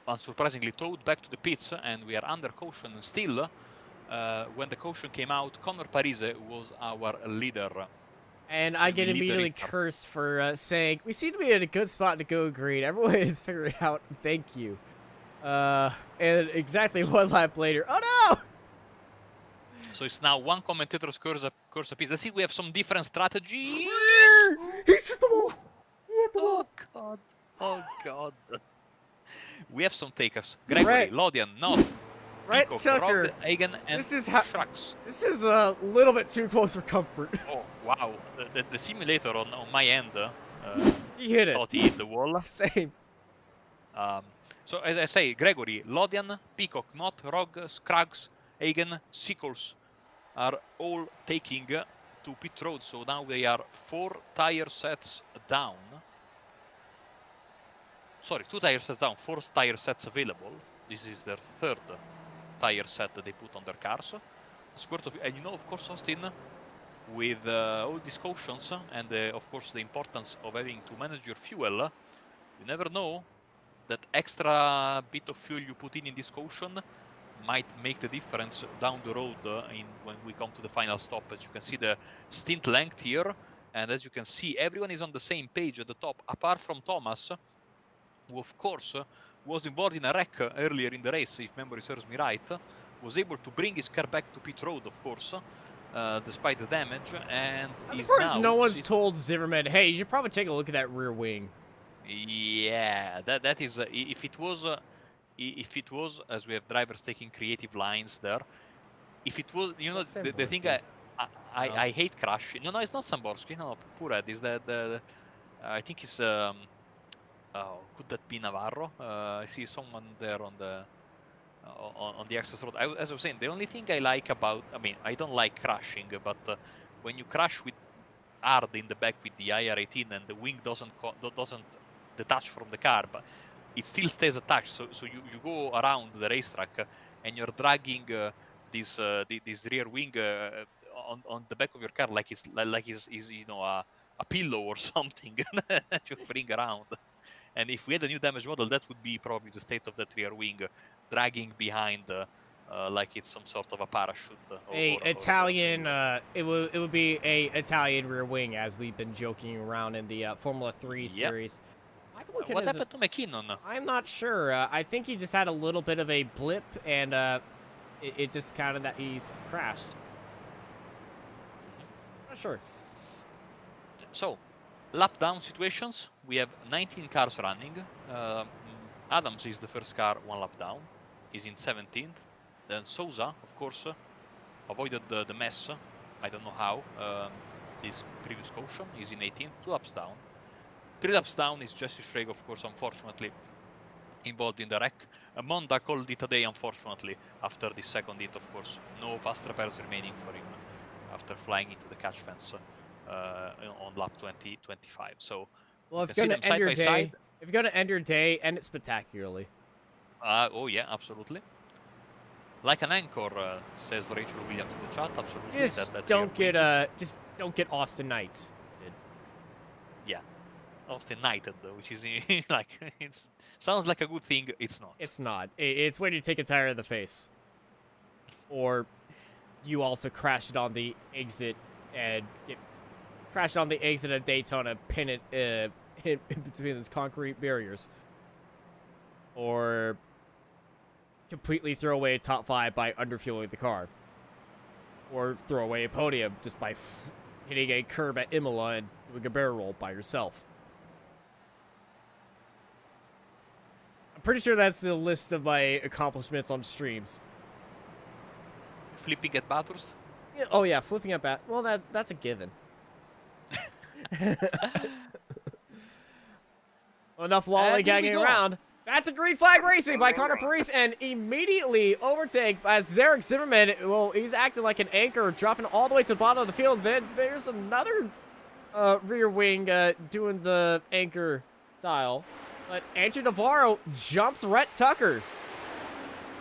unsurprisingly towed back to the pits, and we are under caution still. When the caution came out, Connor Parise was our leader. And I get immediately cursed for saying, we seem to be in a good spot to go green. Everyone is figuring out, thank you. And exactly 1 lap later, oh no! So it's now one commentator's curse apiece. Let's see, we have some different strategy. He hit the wall! Oh god, oh god. We have some takers. Gregory, Lodian, Not, Rhett Tucker, Hagen, and Shrugs. This is a little bit too close for comfort. Oh wow, the simulator on my end he hit it. Thought he hit the wall. Same. So as I say, Gregory, Lodian, Peacock, Not, Rog, Scruggs, Hagen, Sickles are all taking to pit road. So now they are 4 tire sets down. Sorry, 2 tire sets down, 4 tire sets available. This is their 3rd tire set that they put on their cars. And you know, of course, Austin, with all these cautions and of course the importance of having to manage your fuel, you never know that extra bit of fuel you put in this caution might make the difference down the road when we come to the final stop. As you can see the stint length here, and as you can see, everyone is on the same page at the top, apart from Thomas, who of course was involved in a wreck earlier in the race, if memory serves me right, was able to bring his car back to pit road, of course, despite the damage, and of course no one's told Zimmerman, hey, you should probably take a look at that rear wing. Yeah, that is, if it was, as we have drivers taking creative lines there, if it was, you know, the thing I hate crash. No, it's not Samborski. No, Pured is the I think it's could that be Navarro? I see someone there on the on the access road. As I was saying, the only thing I like about, I mean, I don't like crashing, but when you crash with hard in the back with the IR18 and the wing doesn't detach from the car, but it still stays attached. So you go around the racetrack and you're dragging this rear wing on the back of your car like it's a pillow or something that you bring around. And if we had a new damage model, that would be probably the state of that rear wing, dragging behind like it's some sort of a parachute. Italian, it would be a Italian rear wing, as we've been joking around in the Formula 3 Yep. series. What happened to McKinnon? I'm not sure. I think he just had a little bit of a blip, and it just kind of that he's crashed. Not sure. So, lap down situations. We have 19 cars running. Adams is the first car one lap down. He's in 17th. Then Souza, of course, avoided the mess. I don't know how. This previous caution is in 18th, 2 laps down. 3 laps down is Jesse Schrag, of course, unfortunately involved in the wreck. Monda called it a day, unfortunately, after the second hit, of course. No fast repairs remaining for him after flying into the catch fence on lap 20-25. So, well, if you're gonna end your day, if you're gonna end your day, end it spectacularly. Oh yeah, absolutely. Like an anchor, says Rachel Williams in the chat. Absolutely. Just don't get Austin Knights. Yeah, Austin Knighted, which is like it sounds like a good thing. It's not. It's not. It's when you take a tire in the face, or you also crash it on the exit and get crashed on the exit of Daytona, pin it in between those concrete barriers, or completely throw away a top 5 by underfueling the car, or throw away a podium just by hitting a curb at Imola and doing a barrel roll by yourself. I'm pretty sure that's the list of my accomplishments on streams. Flipping at Bathurst? Yeah, oh yeah, flipping at well, that's a given. Enough lollygagging around. That's a green flag racing by Connor Parise, and immediately overtake as Zarek Zimmerman. Well, he's acting like an anchor, dropping all the way to the bottom of the field. Then there's another rear wing doing the anchor style. But Andrew Navarro jumps Rhett Tucker.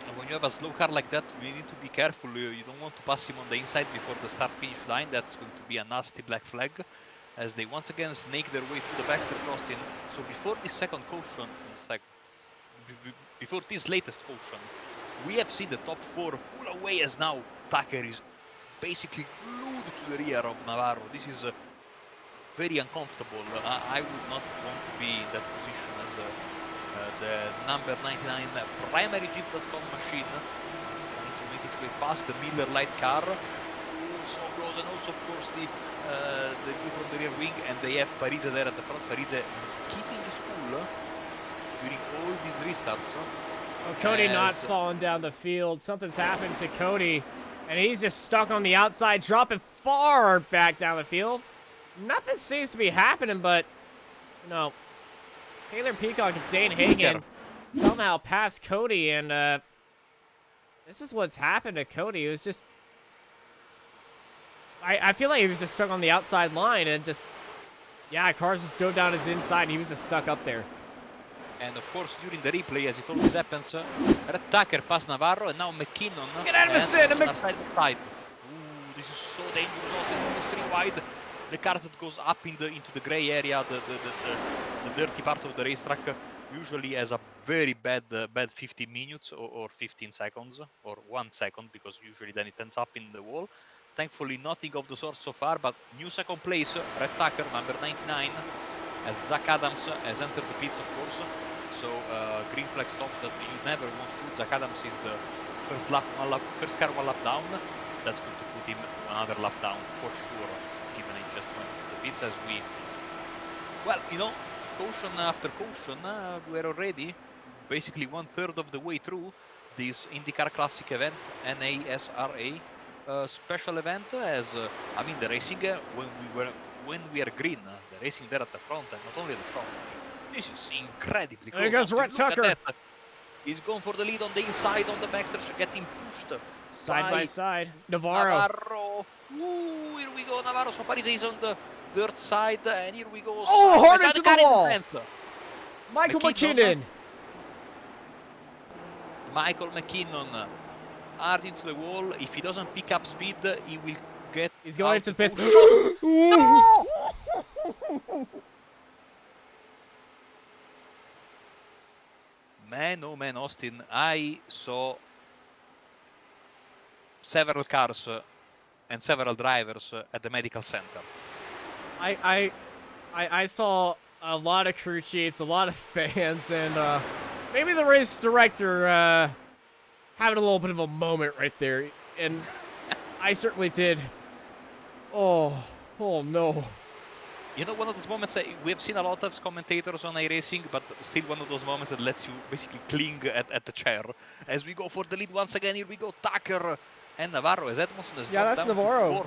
And when you have a slow car like that, you need to be careful. You don't want to pass him on the inside before the start-finish line. That's going to be a nasty black flag, as they once again snake their way through the backstretch, Austin. So before this second caution, before this latest caution, we have seen the top 4 pull away, as now Tucker is basically glued to the rear of Navarro. This is very uncomfortable. I would not want to be in that position as the number 99 primary Jeep.com machine is trying to make its way past the Miller Light car. So close, and also, of course, the view from the rear wing, and they have Parise there at the front. Parise keeping his cool during all these restarts. Oh, Cody Knott's falling down the field. Something's happened to Cody, and he's just stuck on the outside, dropping far back down the field. Nothing seems to be happening, but, you know, Taylor Peacock and Dane Hagen somehow passed Cody, and this is what's happened to Cody. It was just, I feel like he was just stuck on the outside line, and just, yeah, cars just drove down his inside, and he was just stuck up there. And of course, during the replay, as it always happens, Rhett Tucker passed Navarro, and now McKinnon. Get out of his side! Ooh, this is so dangerous. Almost 3 wide. The car that goes up into the gray area, the dirty part of the racetrack, usually has a very bad 15 minutes or 15 seconds or 1 second, because usually then it ends up in the wall. Thankfully, nothing of the sort so far, but new second place, Rhett Tucker, number 99, as Zach Adams has entered the pits, of course. So green flag stops that you never want to do. Zach Adams is the first car one lap down. That's going to put him another lap down for sure, given he just went to the pits. As we, well, you know, caution after caution, we're already basically 1/3 of the way through this Indy Car Classic event, NASRA special event. As I mean, the racing when we are green, the racing there at the front, and not only at the front. This is incredibly close. There goes Rhett Tucker. He's going for the lead on the inside on the backstretch, getting pushed Side by side. Navarro. Navarro. Ooh, here we go, Navarro. So Paris is on the dirt side, and here we go. Oh, hard into the wall. Michael McKinnon. Michael McKinnon hard into the wall. If he doesn't pick up speed, he will get. He's going into the pits. No! Man, oh man, Austin, I saw several cars and several drivers at the medical center. I saw a lot of crew chiefs, a lot of fans, and maybe the race director having a little bit of a moment right there, and I certainly did. Oh no. You know, one of those moments, we have seen a lot of commentators on iRacing, but still one of those moments that lets you basically cling at the chair. As we go for the lead once again, here we go, Tucker and Navarro. Is Edmondson? Yeah, that's Navarro.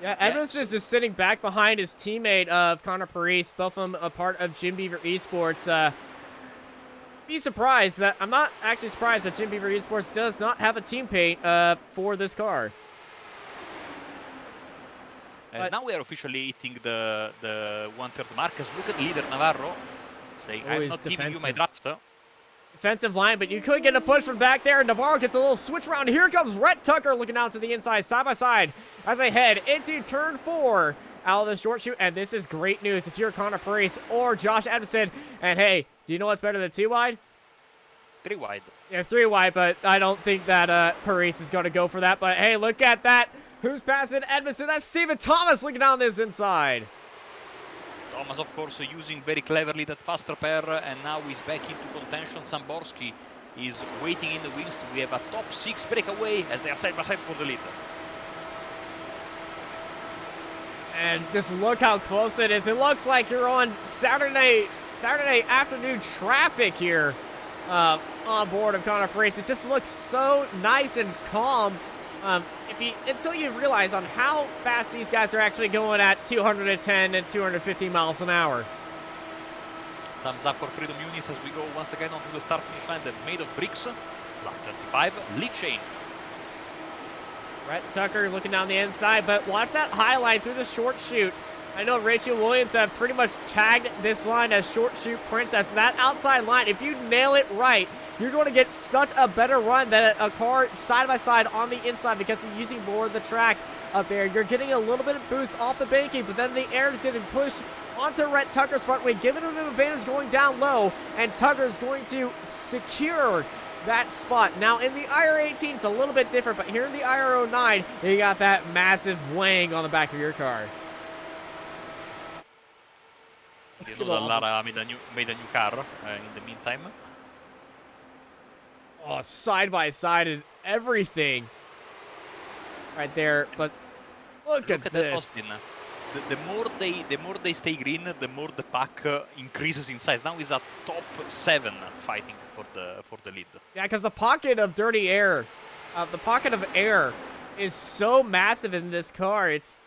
Yeah, Edmondson is just sitting back behind his teammate of Connor Paris, both of them a part of Jim Beaver Esports. Be surprised that, I'm not actually surprised that Jim Beaver Esports does not have a team paint for this car. Now we are officially hitting the 1/3 mark. Look at leader Navarro saying, I'm not giving you my draft. Defensive line, but you could get a push from back there. Navarro gets a little switch around. Here comes Rhett Tucker looking out to the inside, side by side, as they head into turn 4 out of the short chute. And this is great news if you're Connor Paris or Josh Edmondson. And hey, do you know what's better than 2 wide? 3 wide. Yeah, 3 wide, but I don't think that Paris is going to go for that. But hey, look at that. Who's passing Edmondson? That's Stephen Thomas looking down this inside. Thomas, of course, using very cleverly that fast repair, and now he's back into contention. Samborski is waiting in the wings. We have a top 6 breakaway as they are side by side for the lead. And just look how close it is. It looks like you're on Saturday afternoon traffic here on board of Connor Paris. It just looks so nice and calm. Until you realize on how fast these guys are actually going at 210 and 215 miles an hour. Thumbs up for Freedom Units as we go once again onto the start-finish line. They're made of bricks. Lap 25, lead change. Rhett Tucker looking down the inside, but watch that high line through the short chute. I know Rachel Williams have pretty much tagged this line as short chute princess. That outside line, if you nail it right, you're going to get such a better run than a car side by side on the inside because you're using more of the track up there. You're getting a little bit of boost off the banking, but then the air is getting pushed onto Rhett Tucker's front wing, giving him an advantage going down low, and Tucker's going to secure that spot. Now in the IR18, it's a little bit different, but here in the IR09, you got that massive wang on the back of your car. You know that Lara made a new car in the meantime. Oh, side by side and everything right there. But look at this. The more they stay green, the more the pack increases in size. Now he's at top 7 fighting for the lead. Yeah, because the pocket of dirty air, the pocket of air, is so massive in this car. It's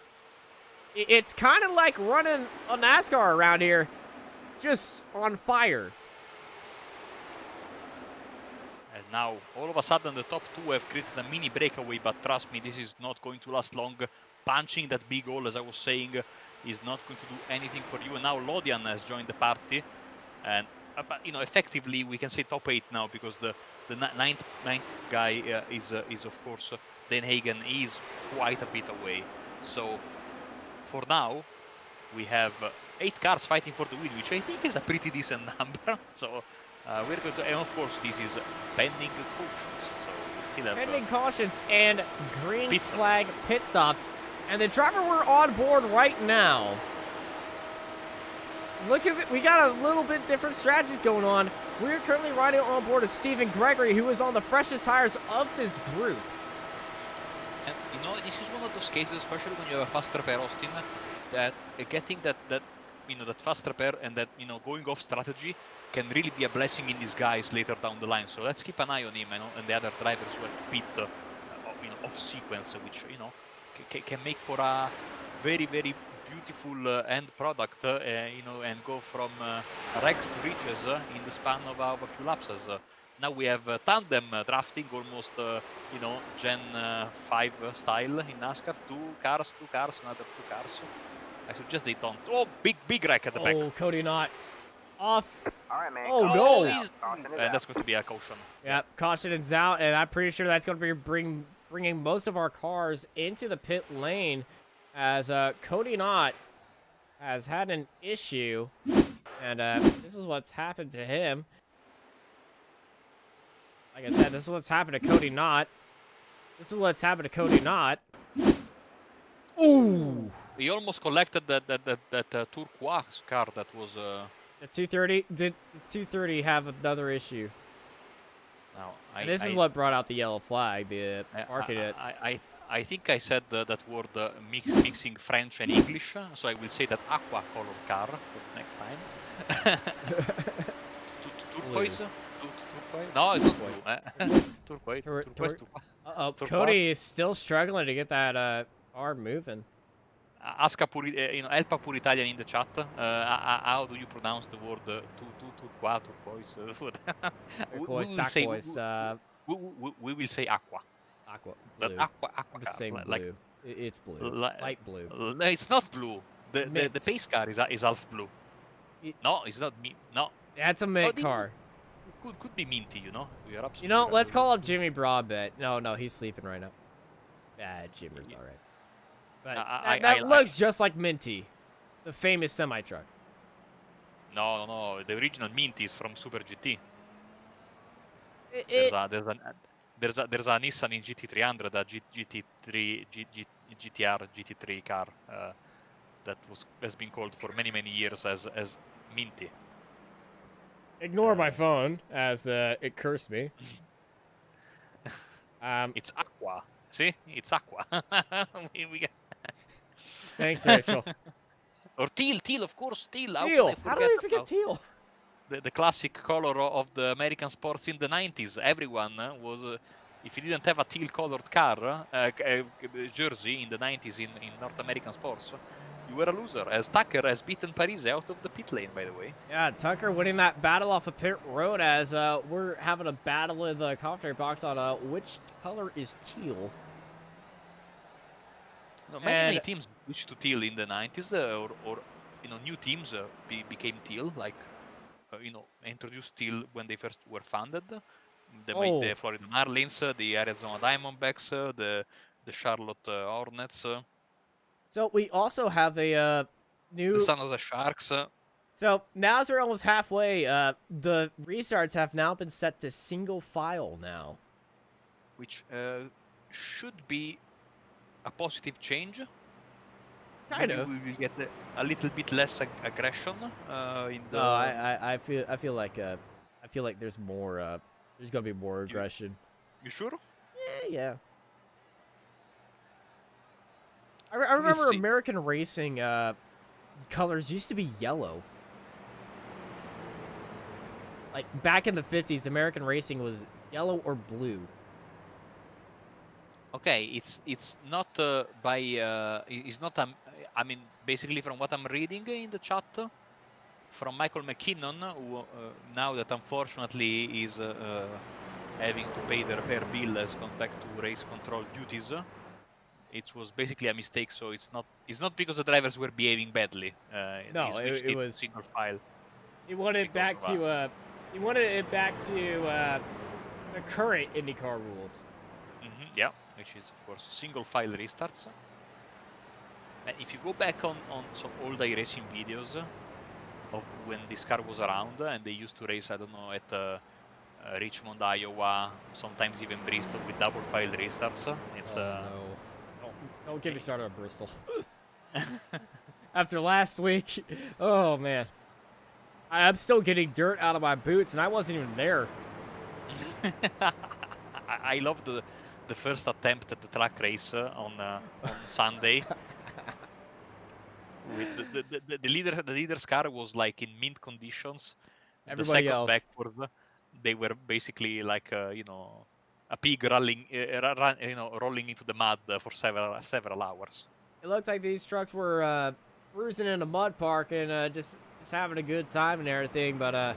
kind of like running a NASCAR around here, just on fire. And now, all of a sudden, the top 2 have created a mini breakaway, but trust me, this is not going to last long. Punching that big hole, as I was saying, is not going to do anything for you. And now Lodian has joined the party, and you know, effectively, we can say top 8 now because the ninth guy is of course Den Hagen. Is quite a bit away. So for now, we have 8 cars fighting for the win, which I think is a pretty decent number. So we're going to, and of course, this is pending cautions. So we still have pending cautions and green flag pit stops. And the driver we're on board right now. Look at it, we got a little bit different strategies going on. We're currently riding on board of Stephen Gregory, who is on the freshest tires of this group. And you know, this is one of those cases, especially when you have a fast repair, Austin, that getting that you know, that fast repair and that, you know, going off strategy can really be a blessing in disguise later down the line. So let's keep an eye on him and the other drivers who have pit, you know, off sequence, which, you know, can make for a very, very beautiful end product, you know, and go from rags to riches in the span of a few laps, as now we have tandem drafting, almost you know, Gen 5 style in NASCAR. Two cars, another two cars. I suggest they don't. Oh, big wreck at the back. Oh, Cody not off. All right, man. Oh, Caution no. is He's, out. Caution is and out. that's going to be a caution. Yep, caution is out, and I'm pretty sure that's going to be bringing most of our cars into the pit lane, as Cody Knott has had an issue, and this is what's happened to him. Like I said, this is what's happened to Cody Knott. This is what's happened to Cody Knott. Ooh! He almost collected that turquoise car that was. The 230 did the 230 have another issue? Now, This is what brought out the yellow flag. The market I think I said that word mixing French and English, so I will say that aqua colored car for the next time. Turquoise? Turquoise? No, it's not blue. Turquoise. Turquoise. Uh-oh, Cody is still struggling to get that car moving. Ask you know, help a pure Italian in the chat. How do you pronounce the word turquoise? We will say aqua. Aqua. But Blue. aqua I'm just car, saying blue. like It's blue. Light blue. It's not blue. The Mint. pace car is half blue. No, it's not me. No, That's a mint Oh, car. could be minty. You know, we are absolutely. You know, let's call up Jimmy Broadbent. No, he's sleeping right now. Yeah, Jimmy's all right. But that looks just like Minty, the famous semi-truck. No. The original Mint is from Super GT. There's a Nissan in GT300, a GT3 car that has been called for many years as Minty. Ignore my phone as it cursed me. It's aqua. See, it's aqua. we get... Thanks, Rachel. Or teal, of course, teal. Teal. How do I forget teal? The classic color of the American sports in the 90s. Everyone was, if you didn't have a teal-colored car, jersey in the 90s in North American sports, you were a loser. As Tucker has beaten Paris out of the pit lane, by the way. Yeah, Tucker winning that battle off of pit road as we're having a battle in the commentary box on which color is teal. No, many teams switched to teal in the 90s, or you know, new teams became teal, like you know, introduced teal when they first were founded. The Florida Marlins, the Arizona Diamondbacks, the Charlotte Hornets. So we also have a new. The San Jose Sharks. So now as we're almost halfway, the restarts have now been set to single file now, which should be a positive change. Kind of. We will get a little bit less aggression in the. No, I feel like there's more. There's gonna be more aggression. You sure? Yeah. I remember American Racing colors used to be yellow. Like back in the 50s, American Racing was yellow or blue. Okay, it's not it's not I mean, basically from what I'm reading in the chat from Michael McKinnon, who now that unfortunately is having to pay the repair bill, has gone back to race control duties. It was basically a mistake, so it's not because the drivers were behaving badly. No, it was single file. He wanted it back to the current IndyCar rules. Yeah, which is of course single file restarts. And if you go back on some old iRacing videos of when this car was around and they used to race, I don't know, at Richmond, Iowa, sometimes even Bristol with double file restarts. It's no. Don't get me started on Bristol. After last week, oh man. I'm still getting dirt out of my boots and I wasn't even there. I love the first attempt at the track race on Sunday. With the leader's car was like in mint conditions. Everybody the second else backward, they were basically like you know, a pig rolling into the mud for several hours. It looks like these trucks were cruising in a mud park and just having a good time and everything, but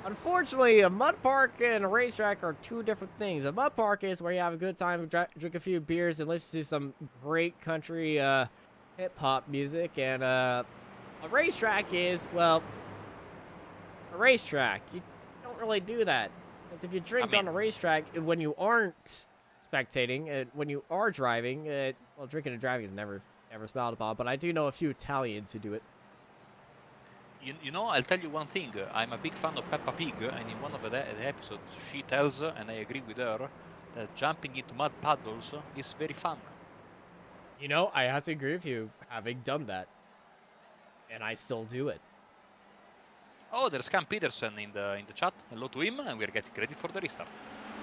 Unfortunately, a mud park and a racetrack are two different things. A mud park is where you have a good time, drink a few beers, and listen to some great country hip-hop music. And a racetrack is, well, a racetrack. You don't really do that. Because if you drink on a racetrack, when you aren't spectating, when you are driving, well, drinking and driving is never smiled upon, but I do know a few Italians who do it. You know, I'll tell you one thing. I'm a big fan of Peppa Pig, and in one of the episodes, she tells, and I agree with her, that jumping into mud puddles is very fun. You know, I have to agree with you, having done that. And I still do it. Oh, there's Cam Peterson in the chat. Hello to him, and we're getting ready for the restart.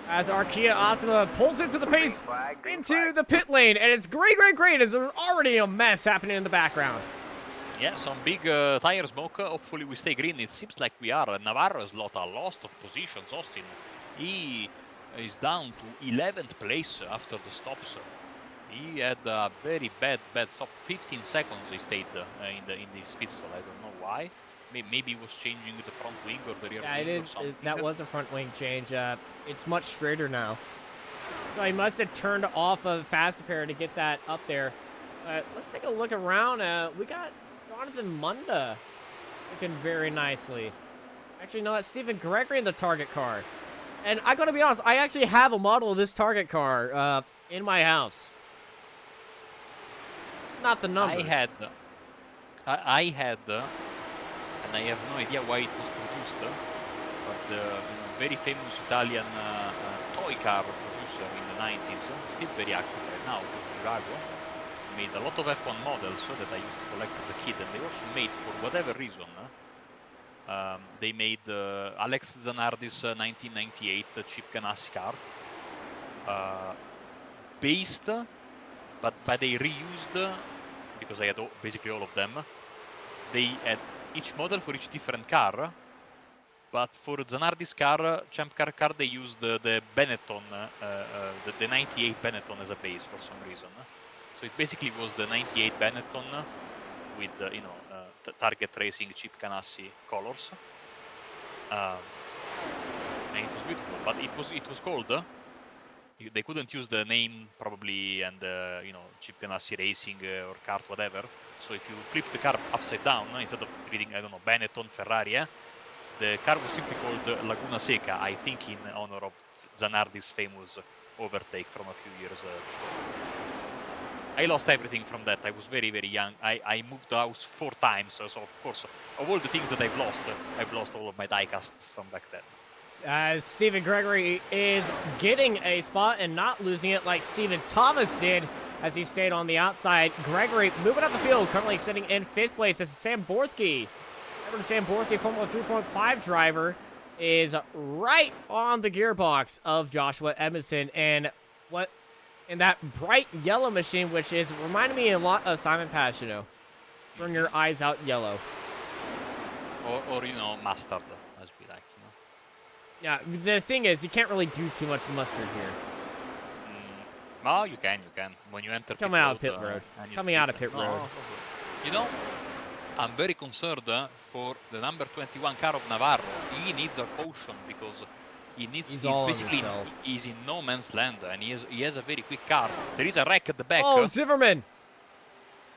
As our Kia Optima pulls into the pace, into the pit lane, and it's great, as there's already a mess happening in the background. Yeah, some big tire smoke. Hopefully we stay green. It seems like we are. Navarro has lost a lot of positions. Austin, he is down to 11th place after the stops. He had a very bad stop. 15 seconds he stayed in the pit stop. I don't know why. Maybe he was changing the front wing or the rear wing or something. That was a front wing change. It's much straighter now. So he must have turned off a fast repair to get that up there. Let's take a look around. We got Jonathan Munda looking very nicely. Actually, no, that's Stephen Gregory in the target car. And I gotta be honest, I actually have a model of this target car in my house. Not the number. I had, and I have no idea why it was produced, but very famous Italian toy car producer in the 90s, still very active right now, Urago, made a lot of F1 models that I used to collect as a kid, and they also made, for whatever reason, they made Alex Zanardi's 1998 Chip Ganassi car, based, but they reused, because I had basically all of them, they had each model for each different car, but for Zanardi's car, Champ Car, they used the Benetton, the 98 Benetton as a base for some reason. So it basically was the 98 Benetton with, Target Racing Chip Ganassi colors. And it was beautiful, but it was cold. They couldn't use the name probably and Chip Ganassi Racing or kart, whatever. So if you flip the car upside down, instead of reading, I don't know, Benetton, Ferrari, the car was simply called Laguna Seca, I think in honor of Zanardi's famous overtake from a few years before. I lost everything from that. I was very, very young. I moved the house 4 times, so of course, of all the things that I've lost all of my diecasts from back then. As Stephen Gregory is getting a spot and not losing it like Stephen Thomas did as he stayed on the outside. Gregory moving up the field, currently sitting in 5th place. As Sam Borski, remember Sam Borski, Formula 3.5 driver, is right on the gearbox of Joshua Edmondson. And what in that bright yellow machine, which is reminding me a lot of Simon Pagenaud. Burn your eyes out yellow. Or mustard, as we like, Yeah, the thing is, you can't really do too much mustard here. No, you can. When you enter Coming out of pit road. Coming out of pit road. I'm very concerned for the number 21 car of Navarro. He needs a caution because he's in no man's land, and he has a very quick car. There is a wreck at the back. Oh, Zimmerman!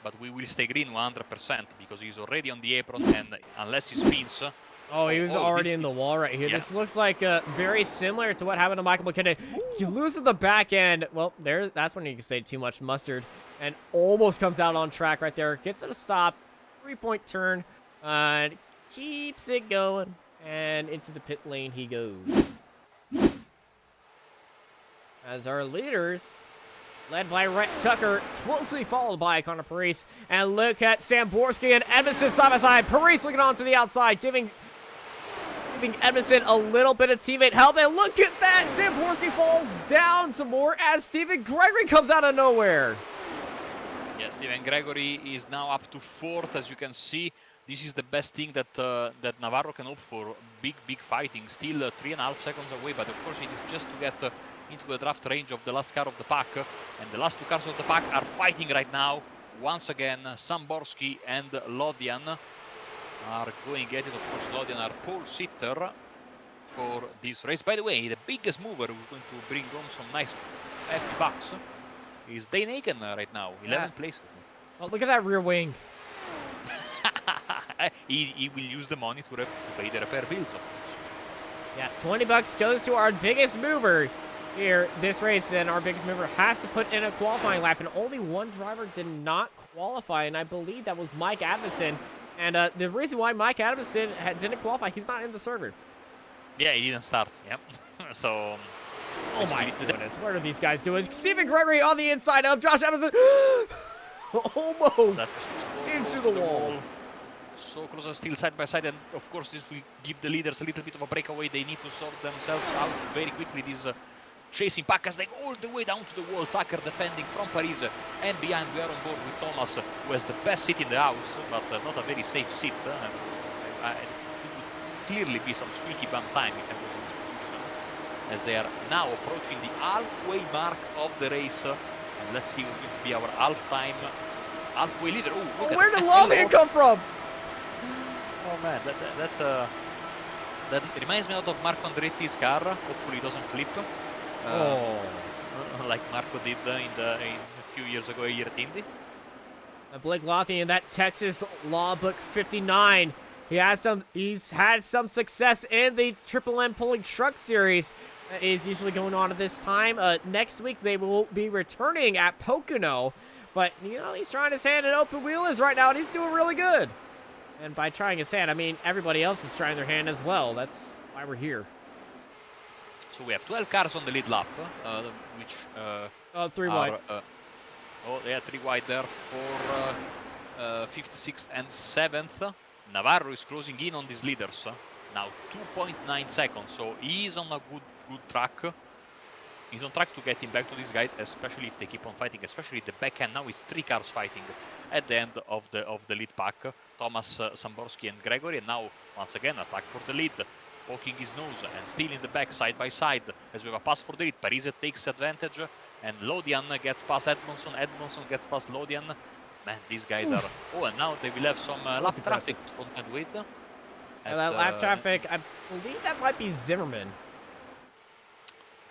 But we will stay green 100% because he's already on the apron, and unless he spins. Oh, he was already in the wall right here. Yeah. This looks like very similar to what happened to Michael McKinnon. He loses the back end. Well, that's when you can say too much mustard. And almost comes out on track right there. Gets it a stop. 3-point turn. And keeps it going. And into the pit lane he goes. As our leaders, led by Rhett Tucker, closely followed by Connor Parise. And look at Sam Borski and Edmondson side by side. Parise looking on to the outside, giving Edmondson a little bit of teammate help. And look at that! Sam Borski falls down some more as Stephen Gregory comes out of nowhere. Yeah, Stephen Gregory is now up to 4th, as you can see. This is the best thing that Navarro can hope for. Big fighting. Still 3.5 seconds away, but of course it is just to get into the draft range of the last car of the pack. And the last 2 cars of the pack are fighting right now. Once again, Samborski and Lodian are going at it. Of course, Lodian are pole sitter. for this race. By the way, the biggest mover who's going to bring home some nice hefty bucks is Dane Hagen right now, 11th place. Oh, look at that rear wing. he will use the money to pay the repair bills, of course. Yeah, 20 bucks goes to our biggest mover here this race. Then our biggest mover has to put in a qualifying lap, and only one driver did not qualify, and I believe that was Mike Adamson. And the reason why Mike Adamson didn't qualify, he's not in the server. Yeah, he didn't start. Yep. So. Oh my goodness, what are these guys doing? Stephen Gregory on the inside of Josh Adamson. Almost into the wall. So close and still side by side, and of course this will give the leaders a little bit of a breakaway. They need to sort themselves out very quickly. This chasing pack as they go all the way down to the wall. Tucker defending from Paris, and behind we are on board with Thomas, who has the best seat in the house, but not a very safe seat. This would clearly be some squeaky bum time if I was in this position, as they are now approaching the halfway mark of the race. And let's see who's going to be our halfway leader. Oh, where did Lothian come from? Oh man, that reminds me out of Marco Andretti's car. Hopefully he doesn't flip. Like Marco did in a few years ago here at Indy. Blake Lothian, that Texas Law Book 59. He's had some success in the Triple M Pulling Truck Series. That is usually going on at this time. Next week they will be returning at Pocono, but you know he's trying his hand at open wheelers right now, and he's doing really good. And by trying his hand, I mean everybody else is trying their hand as well. That's why we're here. So we have 12 cars on the lead lap, which 3 wide. Yeah, 3 wide there for 56th and 7th. Navarro is closing in on these leaders. Now 2.9 seconds, so he's on a good track. He's on track to getting back to these guys, especially if they keep on fighting, especially the back end. Now it's 3 cars fighting at the end of the lead pack. Thomas, Samborski and Gregory, and now once again attack for the lead, poking his nose and still in the back side by side as we have a pass for the lead. Parise takes advantage and Lodian gets past Edmondson. Edmondson gets past Lodian. Man, these guys are... Oh, and now they will have some lap traffic to contend with. That lap traffic, I believe that might be Zimmerman.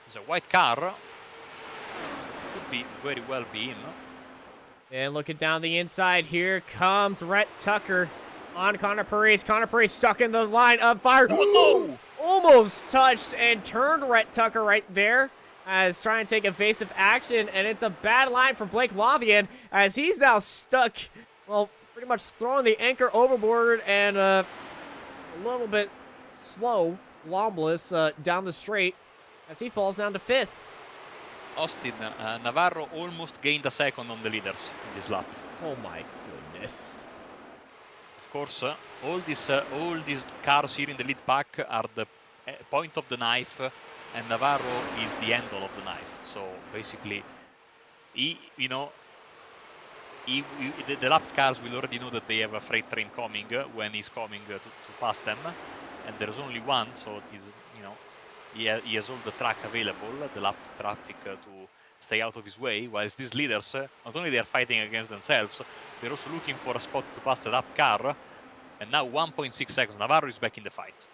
It's a white car. Could be very well be him. And looking down the inside, here comes Rhett Tucker on Connor Parise. Connor Parise stuck in the line of fire. Oh! Almost touched and turned Rhett Tucker right there as trying to take evasive action. And it's a bad line for Blake Lothian as he's now stuck, well, pretty much throwing the anchor overboard and a little bit slow, lombless down the straight as he falls down to 5th. Austin, Navarro almost gained a second on the leaders in this lap. Oh my goodness. Of course, all these cars here in the lead pack are the point of the knife, and Navarro is the handle of the knife. So basically, the lapped cars will already know that they have a freight train coming when he's coming to pass them, and there's only one, so he has all the track available, the lap traffic to stay out of his way, whilst these leaders, not only they are fighting against themselves, they're also looking for a spot to pass the lapped car. And now 1.6 seconds, Navarro is back in the fight.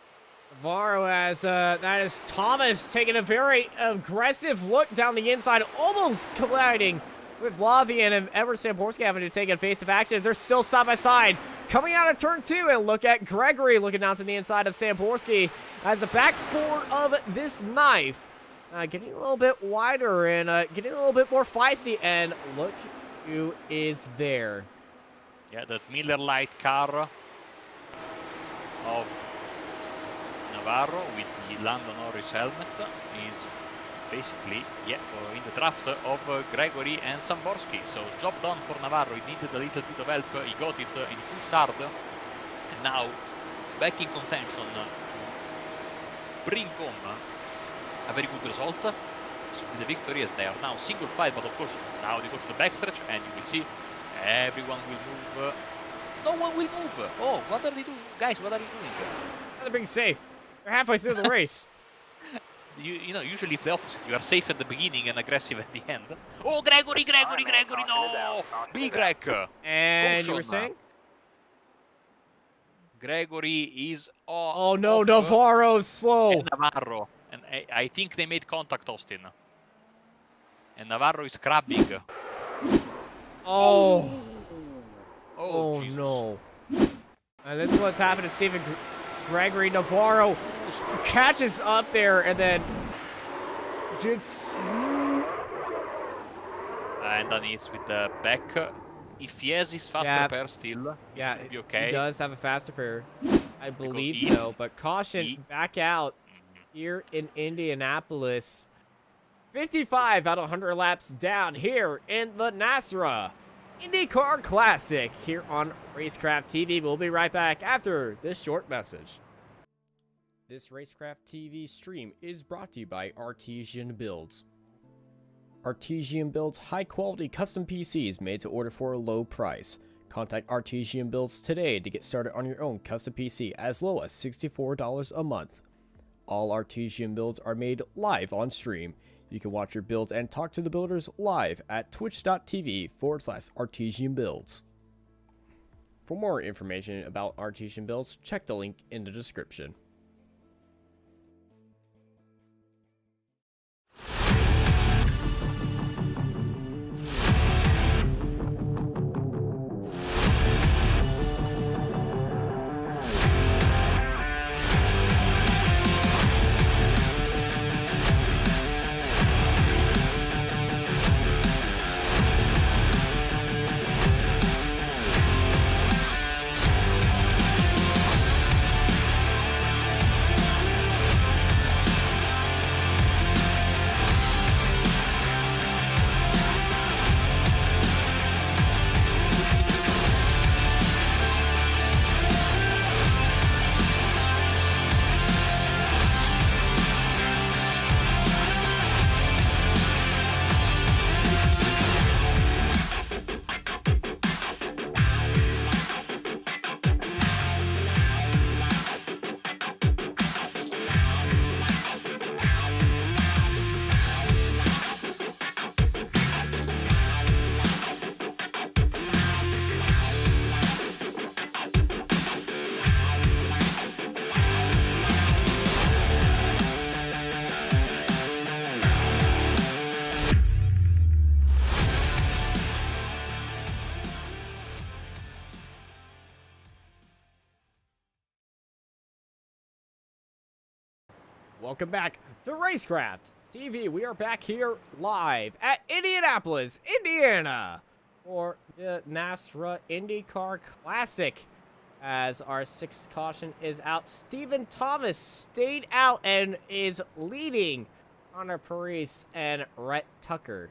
Navarro has, that is Thomas taking a very aggressive look down the inside, almost colliding with Lothian and Edward Samborski having to take evasive action. They're still side by side. Coming out of turn 2, and look at Gregory looking down to the inside of Samborski as the back four of this knife getting a little bit wider and getting a little bit more feisty. And look who is there. Yeah, that Miller Lite car of Navarro with the Lando Norris helmet is basically, in the draft of Gregory and Samborski. So job done for Navarro. He needed a little bit of help. He got it. He pushed hard, and now back in contention to bring home a very good result. So the victory is there now. Single fight, but of course now they go to the backstretch, and you will see everyone will move. No one will move. Oh, what are they doing, guys? What are you doing? They're being safe. They're halfway through the race. You know, usually it's the opposite. You are safe at the beginning and aggressive at the end. Oh, Gregory, no! Big wreck. And you were saying? Gregory is Oh no, off. Navarro's slow. And Navarro. And I think they made contact, Austin. And Navarro is crabbing. Oh. Oh, Oh Jesus. no. And this is what's happened to Stephen Gregory. Navarro catches up there and then just... And underneath with the back. If he has his faster pair still, he should be okay. He does have a faster pair. I believe Because so, but caution back out here in Indianapolis. 55 out of 100 laps down here in the NASRA Indy Car Classic here on Racecraft TV. We'll be right back after this short message. This Racecraft TV stream is brought to you by Artesian Builds. Artesian builds high-quality custom PCs made to order for a low price. Contact Artesian Builds today to get started on your own custom PC as low as $64 a month. All Artesian builds are made live on stream. You can watch your builds and talk to the builders live at twitch.tv/Artesian Builds. For more information about Artesian Builds, check the link in the description. Welcome back to Racecraft TV. We are back here live at Indianapolis, Indiana for the NASRA Indy Car Classic. As our sixth caution is out, Stephen Thomas stayed out and is leading Connor Paris and Rhett Tucker.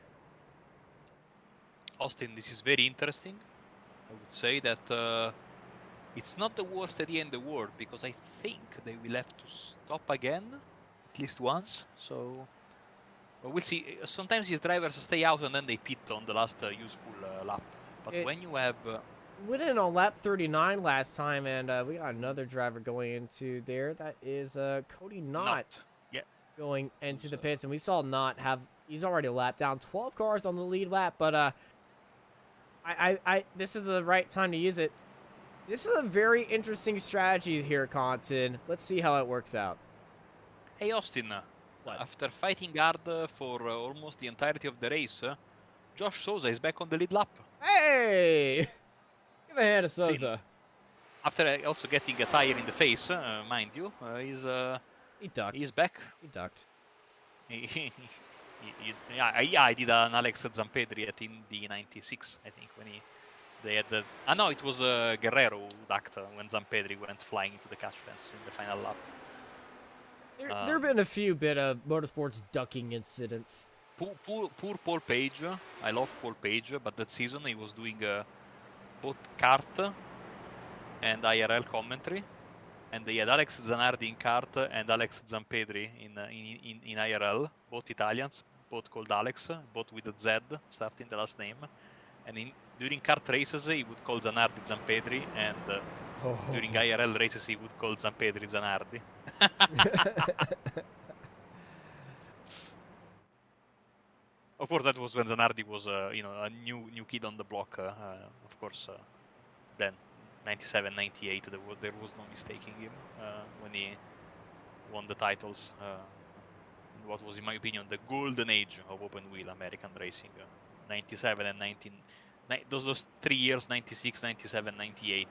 Austin, this is very interesting. I would say that it's not the worst idea in the world, because I think they will have to stop again at least once. So we'll see. Sometimes these drivers stay out and then they pit on the last useful lap. But when you have... we did on lap 39 last time, and we got another driver going into there. That is Cody Knott. Yeah. Going into the pits, and we saw Knott have... He's already lapped down 12 cars on the lead lap, but this is the right time to use it. This is a very interesting strategy here, Compton. Let's see how it works out. Hey, Austin. What? After fighting hard for almost the entirety of the race, Josh Souza is back on the lead lap. Hey! Give a hand to Souza. See, after also getting a tire in the face, mind you, he ducked. He's back. He ducked. Yeah, I did an Alex Zampedri at Indy 96, I think, when they had the... no, it was Guerrero who ducked when Zampedri went flying into the catch fence in the final lap. There have been a few bit of motorsports ducking incidents. Poor Paul Page. I love Paul Page, but that season he was doing both kart and IRL commentary, and they had Alex Zanardi in kart and Alex Zampedri in IRL, both Italians, both called Alex, both with a Z starting the last name. And during kart races he would call Zanardi Zampedri, and during IRL races he would call Zampedri Zanardi. Of course, that was when Zanardi was, a new kid on the block. Of course, then 97, 98, there was no mistaking him when he won the titles. What was, in my opinion, the golden age of open wheel American racing. 97 and 19. Those 3 years, 96, 97, 98,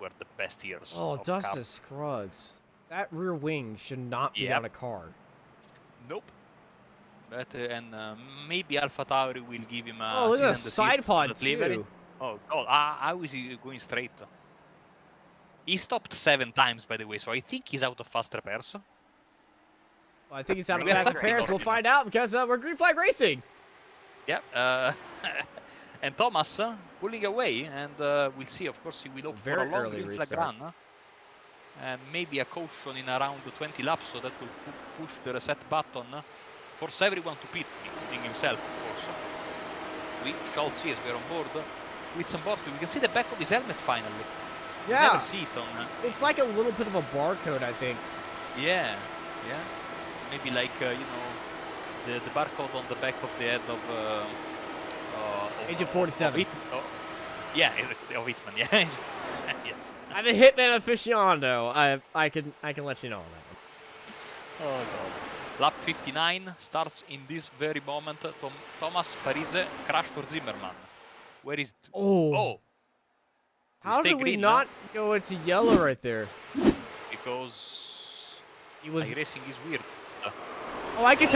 were the best years. Oh, of Dustin car. Scruggs. That rear wing should not be on a car. Nope. But and maybe Alpha Tauri will give him a Oh, look at the season side pod livery. too. Oh God, how is he going straight? He stopped 7 times, by the way, so I think he's out of fast repairs. Well, I think he's out of We have fast something repairs. We'll already find out because we're green flag racing. Yeah. And Thomas pulling away, and we'll see. Of course, he will opt for a long green flag run. And maybe a caution in around 20 laps, so that will push the reset button, force everyone to pit, including himself, of course. We shall see as we're on board with some bots. We can see the back of his helmet finally. Yeah. You never see it on. It's like a little bit of a barcode, I think. Yeah, yeah. Maybe like the barcode on the back of the head of Agent 47. Yeah, of Hitman. Yeah. Yes. I'm a hitman aficionado. I can let you know on that one. Oh God. Lap 59 starts in this very moment. Thomas Parise crash for Zimmerman. Where is it? Oh. How did we not go into yellow right there? Because iRacing is weird. Oh, I can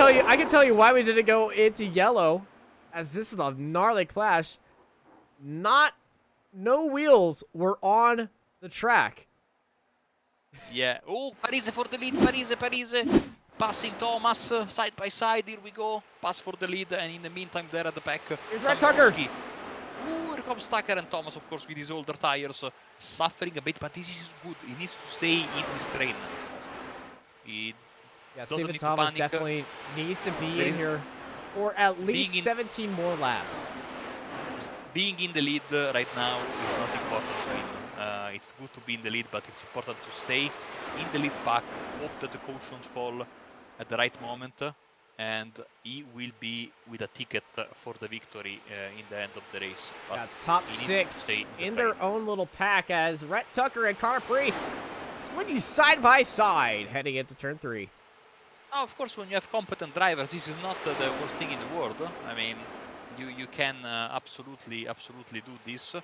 tell you why we didn't go into yellow, as this is a gnarly clash. No wheels were on the track. Yeah. Oh, Parise for the lead. Parise. Passing Thomas side by side. Here we go. Pass for the lead, and in the meantime, there at the back. Here's Red Tucker. Ooh, here comes Tucker, and Thomas, of course, with his older tires, suffering a bit, but this is good. He needs to stay in this train. Stephen Thomas definitely needs to be in here for at least 17 more laps. Being in the lead right now is not important to him. It's good to be in the lead, but it's important to stay in the lead pack, hope that the cautions fall at the right moment, and he will be with a ticket for the victory in the end of the race. But top 6 in their own little pack as Rhett Tucker and Connor Priest slicking side by side heading into turn 3. Now, of course, when you have competent drivers, this is not the worst thing in the world. I mean, you can absolutely do this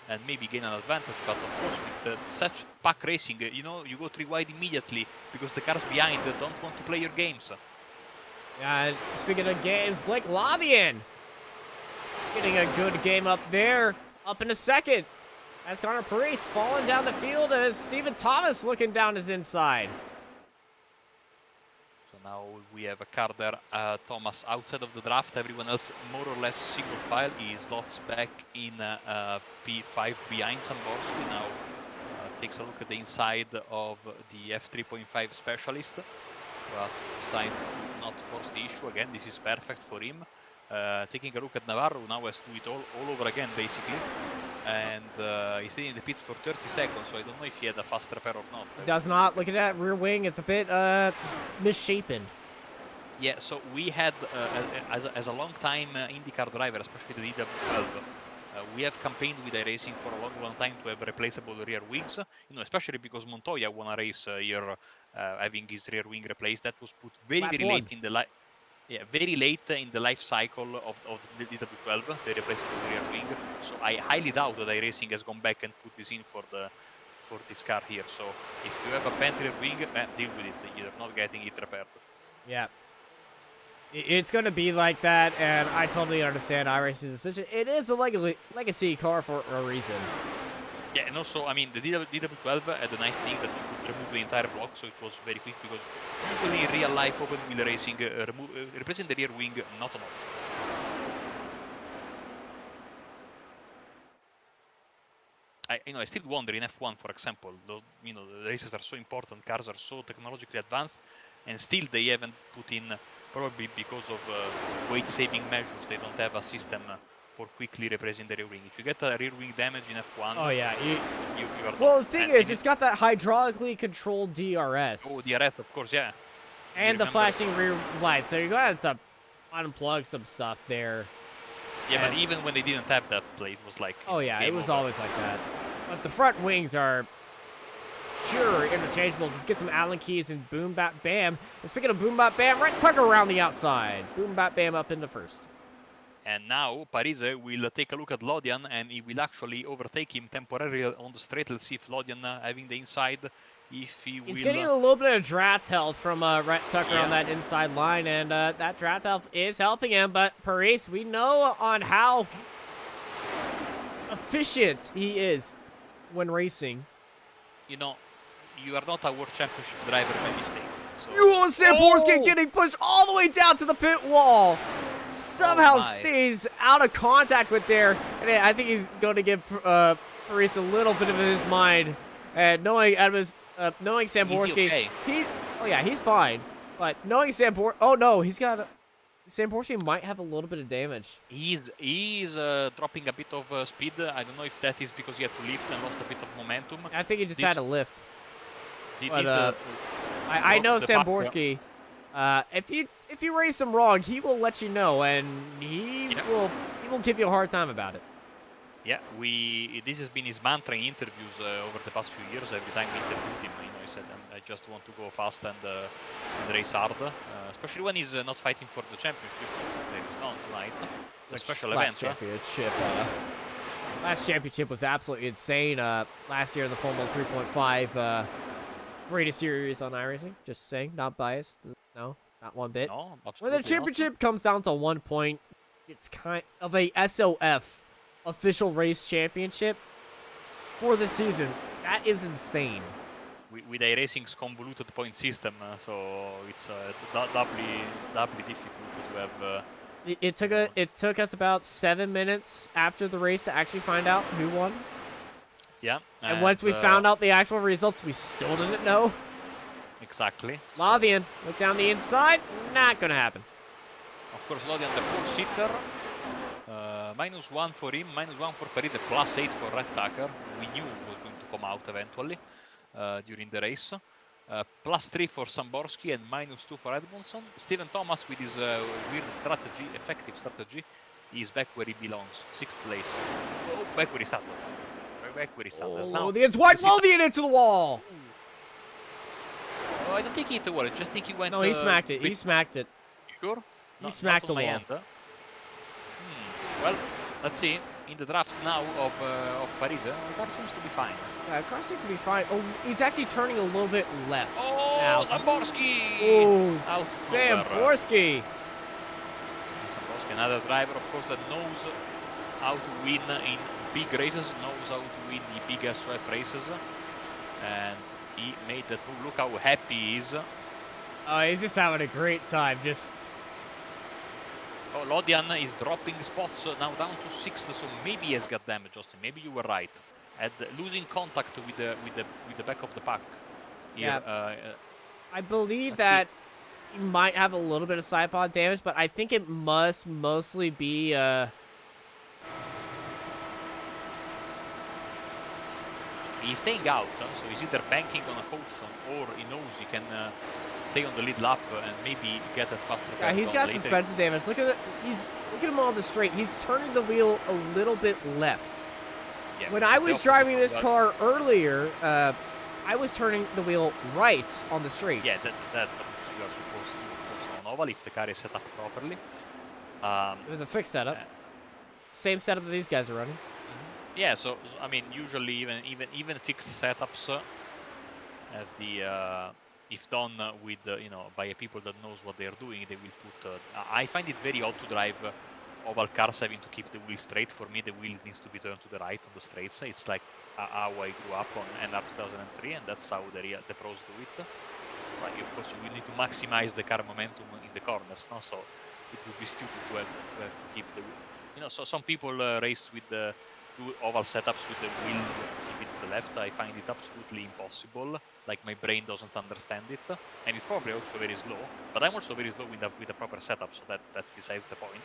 and maybe gain an advantage. But of course, with such pack racing, you go 3 wide immediately because the cars behind don't want to play your games. Yeah, speaking of games, Blake Lavian getting a good game up there, up in a second. As Connor Priest falling down the field as Stephen Thomas looking down his inside. Now we have a car there, Thomas outside of the draft, everyone else more or less single file. He slots back in P5 behind Samborski. Now takes a look at the inside of the F3.5 specialist, but decides to not force the issue. Again, this is perfect for him. Taking a look at Navarro, now has to do it all over again, basically. And he's staying in the pits for 30 seconds, so I don't know if he had a fast repair or not. Does not. Look at that rear wing. It's a bit misshapen. Yeah, so we had, as a long-time IndyCar driver, especially the DW12, we have campaigned with iRacing for a long time to have replaceable rear wings. Especially because Montoya won a race here having his rear wing replaced. That was put very late in the very late in the life cycle of the DW12, the replaceable rear wing. So I highly doubt that iRacing has gone back and put this in for this car here. So if you have a bent rear wing, deal with it. You're not getting it repaired. Yeah. It's going to be like that, and I totally understand iRacing's decision. It is a legacy car for a reason. Yeah, and also, I mean, the DW12 had a nice thing that you could remove the entire block, so it was very quick, because usually in real life open wheel racing, replacing the rear wing, not an option. I still wonder in F1, for example, the races are so important, cars are so technologically advanced, and still they haven't put in, probably because of weight-saving measures, they don't have a system for quickly replacing the rear wing. If you get a rear wing damage in F1, oh yeah, you are well, the thing is, it's got that hydraulically controlled DRS. Oh, DRS, of course, yeah. And the flashing rear lights, so you're going to have to unplug some stuff there. Yeah, but even when they didn't have that plate, it was like... Oh yeah, it was always like that. But the front wings are pure interchangeable. Just get some Allen keys and boom, bap, bam. And speaking of boom, bap, bam, right tucker around the outside. Boom, bap, bam up into first. And now Parise will take a look at Lodian, and he will actually overtake him temporarily on the straight. Let's see if Lodian having the inside, if he will... He's getting a little bit of draft health from Rhett Tucker Yeah. on that inside line, and that draft health is helping him. But Parise, we know on how efficient he is when racing. You know, you are not a world championship driver by mistake. So... Samborski getting pushed all the way down to the pit wall. Somehow stays out of contact with there, and I think he's going to give Parise a little bit of his mind. And knowing Samborski, okay? He's fine. But knowing Samborski might have a little bit of damage. He's dropping a bit of speed. I don't know if that is because he had to lift and lost a bit of momentum. I think he just had to lift. But, I know Samborski. If you race him wrong, he will let you know, and he will give you a hard time about it. Yeah, this has been his mantra in interviews over the past few years. Every time we interviewed him, he said, "I just want to go fast and race hard." Especially when he's not fighting for the championship, which there is none tonight. It's a special event. Last championship was absolutely insane. Last year in the Formula 3.5, greatest series on iRacing. Just saying, not biased. No, not one bit. No, when the championship comes down to 1 point, it's kind of a SOF official race championship for the season. That is insane. With iRacing's convoluted point system, so it's doubly difficult to have. It took us about 7 minutes after the race to actually find out who won. Yeah. And once we found out the actual results, we still didn't know. Exactly. Lothian, look down the inside. Not gonna happen. Of course, Lothian, the poor sitter. -1 for him, -1 for Parise, +8 for Red Tucker. We knew it was going to come out eventually during the race. +3 for Samborski and -2 for Edmondson. Steven Thomas with his weird strategy, effective strategy, is back where he belongs, 6th place. Oh, back where he started. Back where he started. Now, Lothian's wide Lothian into the wall. Oh, I don't think he hit the wall. I just think he went. No, he smacked it. He smacked it. You sure? He smacked the wall. End, huh? Well, let's see. In the draft now of Parise, the car seems to be fine. The car seems to be fine. Oh, he's actually turning a little bit left. Oh, now. Samborski! Oh, Samborski! Samborski, another driver, of course, that knows how to win in big races, knows how to win the big SOF races, and he made that move. Look how happy he is. Oh, he's just having a great time. Oh, Lodian is dropping spots now down to 6th, so maybe he has got damage, Austin. Maybe you were right. At losing contact with the back of the pack. Here, yeah. I believe that he might have a little bit of side pod damage, but I think it must mostly be He's staying out, so he's either banking on a caution or he knows he can stay on the lead lap and maybe get a faster. Yeah, he's got suspension damage. Look at it. Look at him on the straight. He's turning the wheel a little bit left. Yeah, when I was driving this car earlier, I was turning the wheel right on the straight. Yeah, that you are supposed to on oval if the car is set up properly. It was a fixed setup. Same setup that these guys are running. Yeah, so I mean, usually even fixed setups have the if done with by people that knows what they are doing, they will put. I find it very odd to drive oval cars having to keep the wheel straight. For me, the wheel needs to be turned to the right on the straights. It's like how I grew up on NR 2003, and that's how the pros do it. Right, of course, you will need to maximize the car momentum in the corners, no? So it would be stupid to have to keep the wheel. So some people race with the oval setups with the wheel to keep it to the left. I find it absolutely impossible. Like my brain doesn't understand it, and it's probably also very slow. But I'm also very slow with the proper setup, so that's besides the point.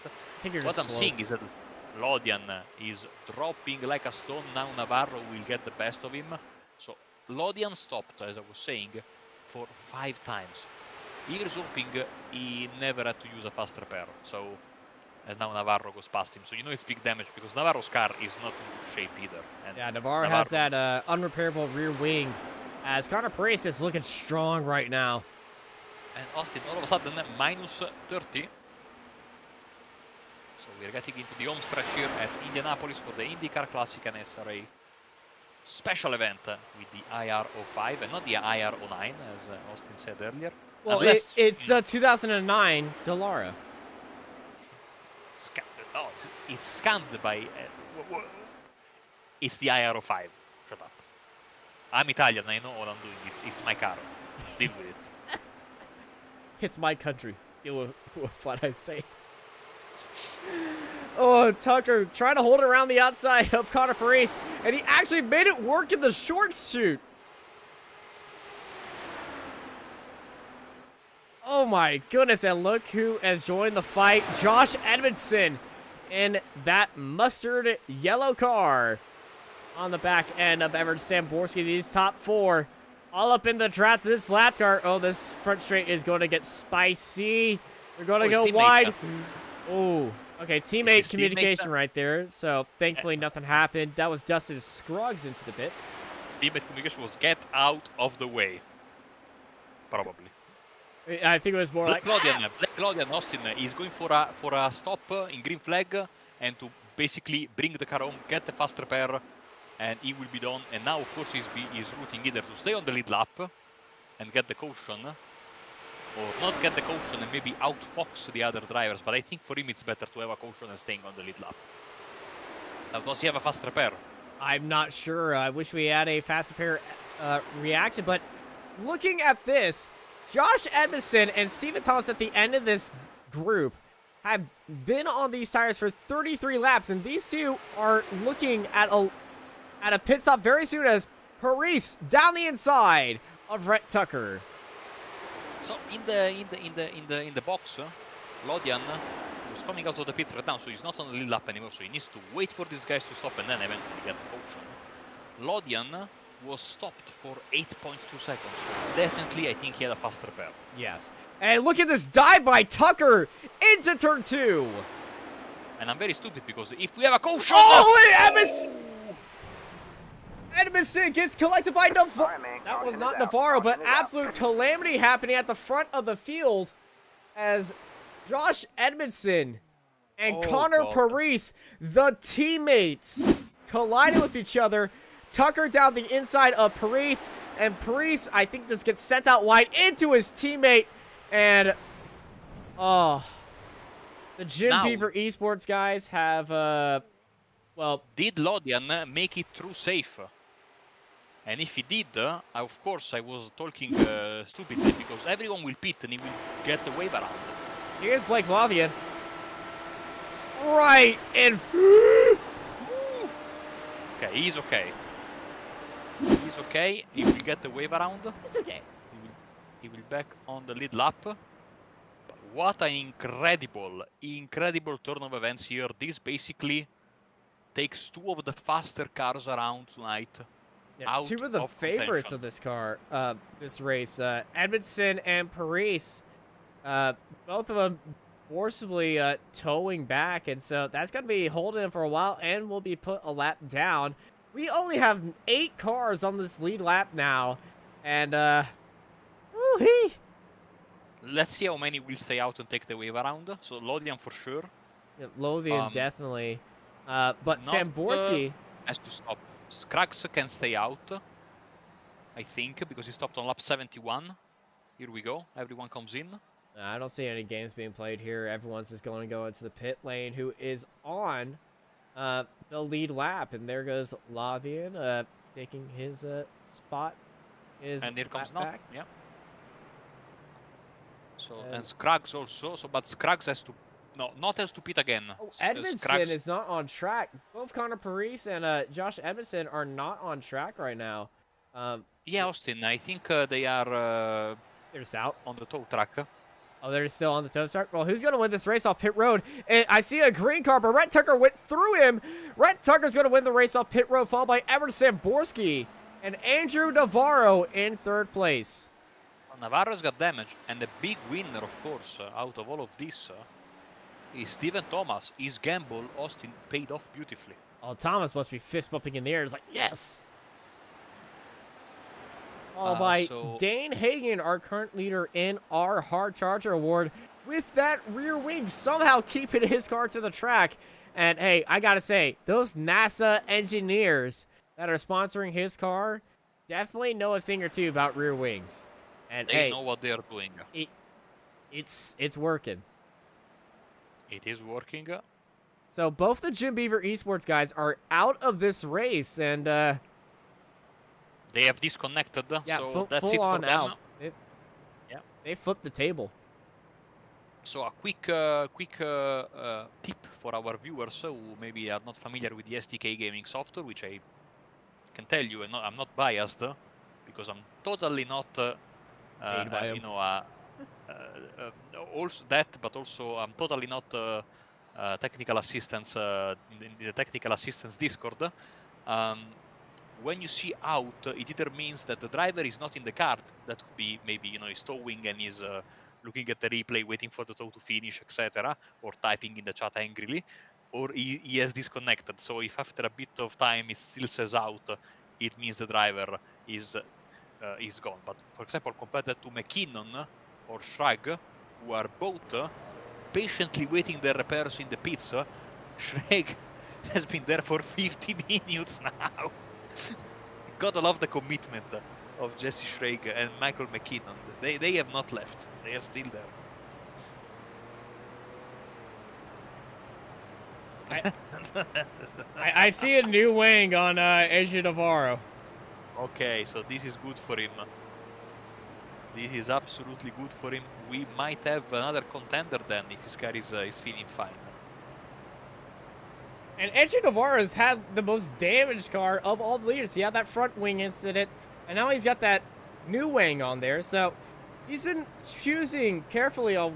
What I'm seeing is that Lodian is dropping like a stone. Now Navarro will get the best of him. So Lodian stopped, as I was saying, for 5 times. Here's hoping he never had to use a fast repair. So and now Navarro goes past him. So you know it's big damage because Navarro's car is not in good shape either. And Yeah, Navarro has that unrepairable rear wing, as Connor Paris is looking strong right now. And Austin all of a sudden minus 30. So we're getting into the home stretch here at Indianapolis for the Indy Car Classic and NASRA special event with the IR05 and not the IR09 as Austin said earlier. Well, it's 2009 Dallara. Oh, it's scanned by... it's the IR05. Shut up. I'm Italian, I know what I'm doing. It's my car. Deal with it. It's my country. Deal with what I say. Oh, Tucker trying to hold it around the outside of Connor Paris, and he actually made it work in the short shoot. Oh my goodness, and look who has joined the fight. Josh Edmondson in that mustard yellow car on the back end of Everett Samborski. These top four all up in the draft. This lap car. Oh, this front straight is going to get spicy. We're going to go wide. Oh, okay. Teammate communication right there. So thankfully nothing happened. That was Dustin Scruggs into the pits. Teammate communication was get out of the way. Probably. I think it was more Black like Claudian Austin is going for a stop in green flag and to basically bring the car home, get the fast repair, and he will be done. And now, of course, he's rooting either to stay on the lead lap and get the caution, or not get the caution and maybe outfox the other drivers. But I think for him it's better to have a caution and staying on the lead lap. Now, does he have a fast repair? I'm not sure. I wish we had a fast repair reaction, but looking at this, Josh Edmondson and Steven Thomas at the end of this group have been on these tires for 33 laps, and these two are looking at a pit stop very soon as Paris down the inside of Rhett Tucker. So in the box, Lodian was coming out of the pits right now, so he's not on the lead lap anymore. So he needs to wait for these guys to stop and then eventually get the caution. Lodian was stopped for 8.2 seconds. So definitely, I think he had a fast repair. Yes. And look at this dive by Tucker into turn 2. And I'm very stupid because if we have a caution... Oh, Edmondson gets collected by Navarro. That was not Navarro, but absolute calamity happening at the front of the field as Josh Edmondson and Connor Paris, the teammates, collided with each other. Tucker down the inside of Paris, and Paris, I think, just gets sent out wide into his teammate, and the Jim Beaver Esports guys have, well... Did Lodian make it through safe? And if he did, of course, I was talking stupidly, because everyone will pit and he will get the wave around. Here's Blake Lothian. Right in... Okay, he's okay. He's okay. He will get the wave around. It's okay. He will back on the lead lap. But what an incredible turn of events here. This basically takes two of the faster cars around tonight. Yeah, two of the favorites of this car, this race, Edmondson and Paris, both of them forcibly towing back, and so that's going to be holding for a while and will be put a lap down. We only have 8 cars on this lead lap now, and woo-hee. Let's see how many will stay out and take the wave around. So Lodian for sure. Yeah, Lothian definitely, but Samborski has to stop. Scruggs can stay out, I think, because he stopped on lap 71. Here we go. Everyone comes in. I don't see any games being played here. Everyone's just going to go into the pit lane, who is on the lead lap. And there goes Lothian taking his spot. And here comes back. Yeah. So and Scruggs also. So, but Scruggs has to not has to pit again. Oh, Edmondson is not on track. Both Connor Paris and Josh Edmondson are not on track right now. Yeah, Austin. I think they are. They're just out on the tow track. Oh, they're still on the tow track? Well, who's going to win this race off pit road? And I see a green car, but Rhett Tucker went through him. Rhett Tucker's going to win the race off pit road, followed by Everett Samborski and Andrew Navarro in 3rd place. Well, Navarro's got damage, and the big winner, of course, out of all of this is Steven Thomas. His gamble, Austin, paid off beautifully. Oh, Thomas must be fist bumping in the air. It's like, yes! Followed by Dane Hagen, our current leader in our Hard Charger Award, with that rear wing somehow keeping his car to the track. And hey, I gotta say, those NASA engineers that are sponsoring his car definitely know a thing or two about rear wings. And they know what they are doing. It's working. It is working. So both the Jim Beaver Esports guys are out of this race, and they have disconnected. Yeah, so that's full it on for them. out. They flipped the table. So a quick tip for our viewers who maybe are not familiar with the STK gaming software, which I can tell you, and I'm not biased because I'm totally not, also that, but also I'm totally not technical assistance in the technical assistance Discord. When you see out, it either means that the driver is not in the car. That could be maybe he's towing and he's looking at the replay, waiting for the tow to finish, etc., or typing in the chat angrily, or he has disconnected. So if after a bit of time it still says out, it means the driver is gone. But for example, compare that to McKinnon or Schrag, who are both patiently waiting their repairs in the pits. Schrag has been there for 50 minutes now. Gotta love the commitment of Jesse Schrag and Michael McKinnon. They have not left. They are still there. I see a new wing on Asia Navarro. Okay, so this is good for him. This is absolutely good for him. We might have another contender then if his car is feeling fine. And Edge Navarro's had the most damaged car of all the leaders. He had that front wing incident, and now he's got that new wing on there. So he's been choosing carefully on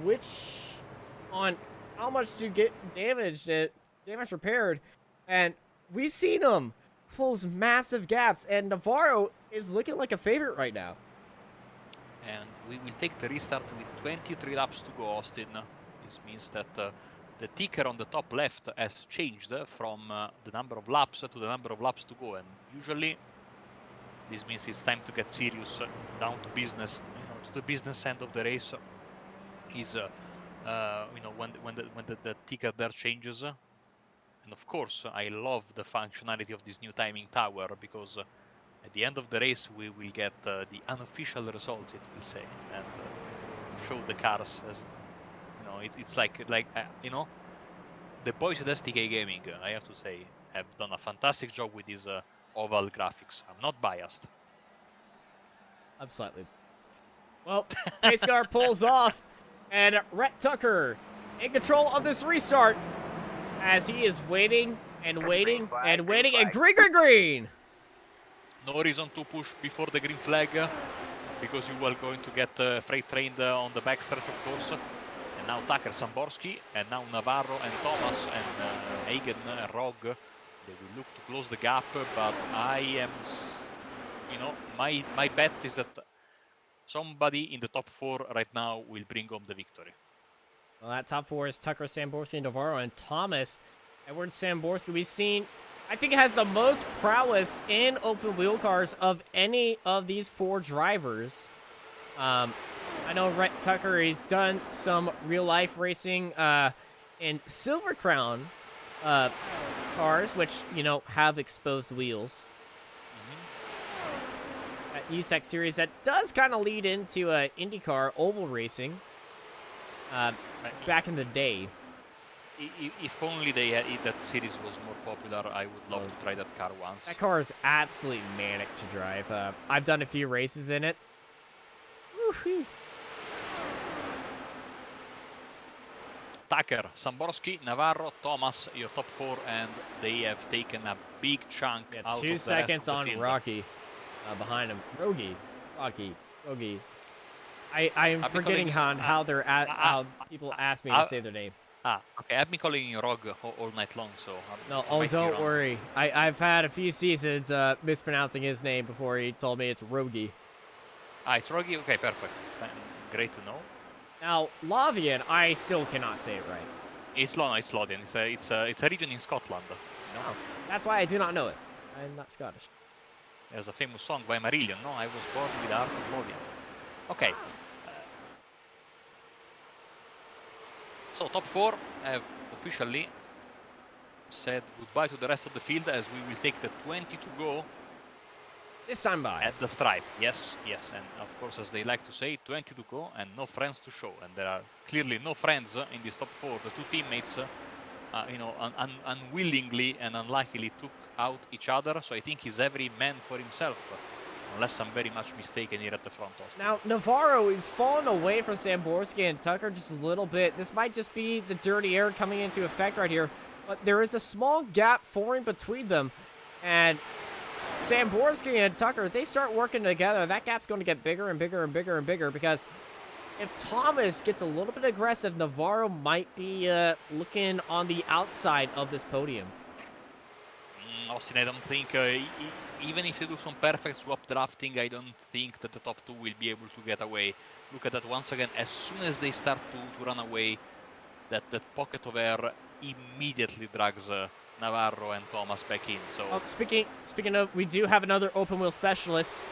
how much to get damage repaired. And we've seen him close massive gaps, and Navarro is looking like a favorite right now. And we will take the restart with 23 laps to go, Austin. This means that the ticker on the top left has changed from the number of laps to the number of laps to go, and usually this means it's time to get serious, down to business. To the business end of the race is when the ticker there changes. And of course, I love the functionality of this new timing tower, because at the end of the race we will get the unofficial results, it will say, and show the cars as. It's like the boys at STK Gaming, I have to say, have done a fantastic job with these oval graphics. I'm not biased. I'm slightly biased. Well, pace car pulls off, and Rhett Tucker in control of this restart as he is waiting and waiting and waiting, and green! No reason to push before the green flag, because you are going to get freight trained on the backstretch, of course. And now Tucker, Samborski, and now Navarro and Thomas and Hagen and Rog. They will look to close the gap, but I am, my bet is that somebody in the top 4 right now will bring home the victory. Well, that top 4 is Tucker, Samborski, Navarro, and Thomas. Edward Samborski, we've seen, I think, has the most prowess in open wheel cars of any of these 4 drivers. I know Rhett Tucker, he's done some real-life racing in Silver Crown cars, which, have exposed wheels. That USAC series that does kind of lead into IndyCar oval racing back in the day. If only that series was more popular, I would love to try that car once. That car is absolutely manic to drive. I've done a few races in it. Woo-hoo. Tucker, Samborski, Navarro, Thomas, your top 4, and they have taken a big chunk out of the 2 seconds rest of on the field. Rocky behind him. Rogi. I'm forgetting how they're how people ask me to say their name. Okay, I've been calling you Rog all night long, so... Don't worry. I've had a few seasons mispronouncing his name before he told me it's Rogi. It's Rogi? Okay, perfect. Great to know. Now, Lavian, I still cannot say it right. It's Lothian. It's a region in Scotland. You know? Oh, that's why I do not know it. I'm not Scottish. There's a famous song by Marillion. No, I was born with the heart of Lothian. Okay. So top 4 have officially said goodbye to the rest of the field, as we will take the 20 to go. This time by. At the stripe, yes, yes, and of course, as they like to say, 20 to go and no friends to show. And there are clearly no friends in this top 4. The two teammates, you know, unwillingly and unluckily took out each other. So I think he's every man for himself, unless I'm very much mistaken here at the front. Austin. Now, Navarro is falling away from Samborski and Tucker just a little bit. This might just be the dirty air coming into effect right here. But there is a small gap forming between them. And Samborski and Tucker, if they start working together, that gap's going to get bigger and bigger and bigger and bigger, because if Thomas gets a little bit aggressive, Navarro might be looking on the outside of this podium. Austin, I don't think, even if they do some perfect swap drafting, I don't think that the top 2 will be able to get away. Look at that once again. As soon as they start to run away, that pocket of air immediately drags Navarro and Thomas back in. So speaking of, we do have another open wheel specialist,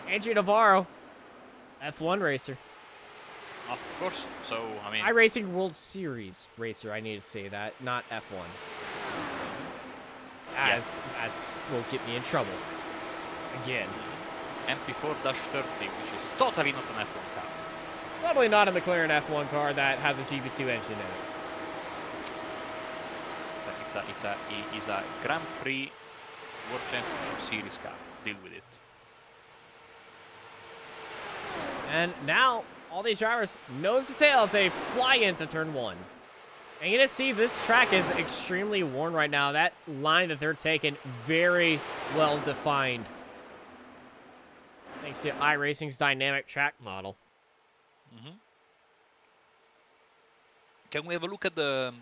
Andrew Navarro, F1 racer. Of course. So I mean, iRacing World Series racer. I need to say that, not F1. As that's will get me in trouble again. MP4-30, which is totally not an F1 car. Probably not a McLaren F1 car that has a GP2 engine in it. It's a Grand Prix World Championship Series car. Deal with it. And now all these drivers, nose to tail, as they fly into turn 1. And you can see this track is extremely worn right now. That line that they're taking, very well defined, thanks to iRacing's dynamic track model. Can we have a look at the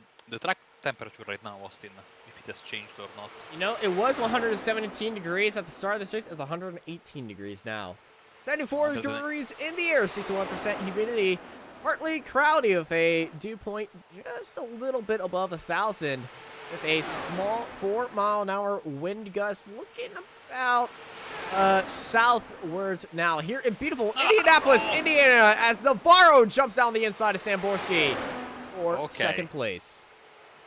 track temperature right now, Austin, if it has changed or not? You know, it was 117 degrees at the start of this race. It's 118 degrees now. 74 degrees in the air, 61% humidity, partly cloudy with a dew point just a little bit above 1,000, with a small 4-mile-an-hour wind gust looking about southwards now. Here in beautiful Indianapolis, Indiana, as Navarro jumps down the inside of Samborski for second place.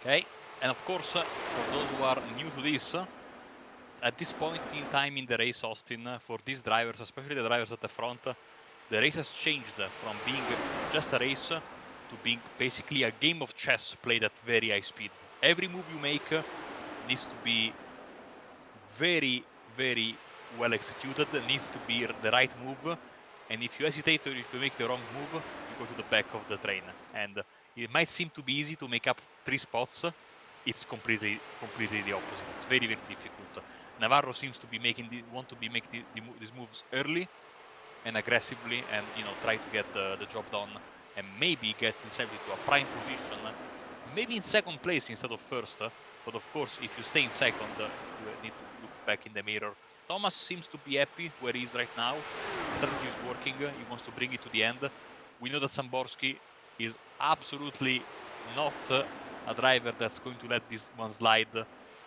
Okay, and of course, for those who are new to this, at this point in time in the race, Austin, for these drivers, especially the drivers at the front, the race has changed from being just a race to being basically a game of chess played at very high speed. Every move you make needs to be very, very well executed, needs to be the right move, and if you hesitate or if you make the wrong move, you go to the back of the train. And it might seem to be easy to make up 3 spots. It's completely the opposite. It's very, very difficult. Navarro seems to be want to make these moves early and aggressively, and try to get the job done, and maybe get himself into a prime position, maybe in second place instead of first. But of course, if you stay in second, you need to look back in the mirror. Thomas seems to be happy where he is right now. The strategy is working. He wants to bring it to the end. We know that Samborski is absolutely not a driver that's going to let this one slide.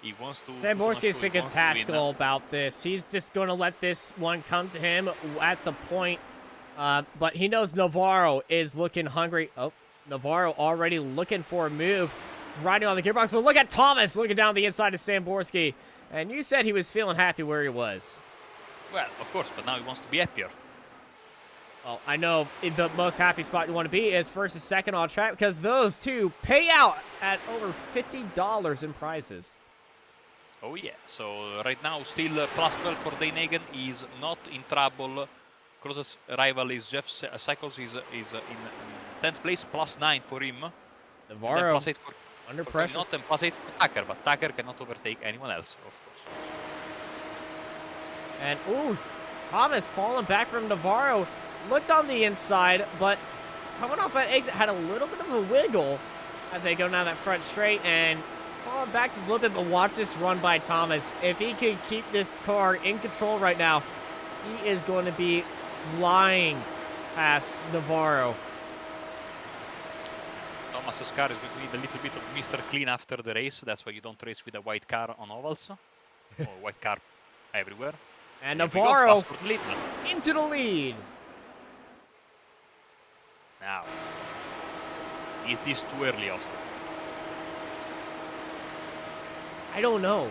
He wants to. Samborski is thinking tactical about this. He's just going to let this one come to him at the point. But he knows Navarro is looking hungry. Oh, Navarro already looking for a move. He's riding on the gearbox. But look at Thomas looking down the inside of Samborski. And you said he was feeling happy where he was. Well, of course, but now he wants to be happier. Well, I know the most happy spot you want to be is first and second on track, because those two pay out at over $50 in prizes. Oh yeah, so right now still plus 12 for Daynagan. He's not in trouble. Closest rival is Jeff Cycles. Is in 10th place, plus 9 for him. Navarro plus 8 for under pressure. Not and plus 8 for Tucker, but Tucker cannot overtake anyone else, of course. And ooh, Thomas falling back from Navarro. Looked on the inside, but coming off that exit had a little bit of a wiggle as they go down that front straight, and falling back just a little bit. But watch this run by Thomas. If he could keep this car in control right now, he is going to be flying past Navarro. Thomas's car is going to need a little bit of Mr. Clean after the race. That's why you don't race with a white car on ovals. Or white car everywhere. And Here we go, Navarro fast for the lead. into the lead. Now, is this too early, Austin? I don't know.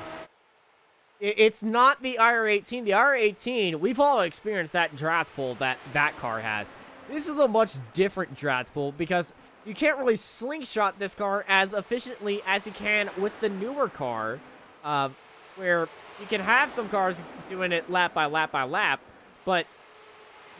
It's not the IR-18. The IR-18, we've all experienced that draft pull that car has. This is a much different draft pull because you can't really slingshot this car as efficiently as you can with the newer car, where you can have some cars doing it lap by lap by lap, but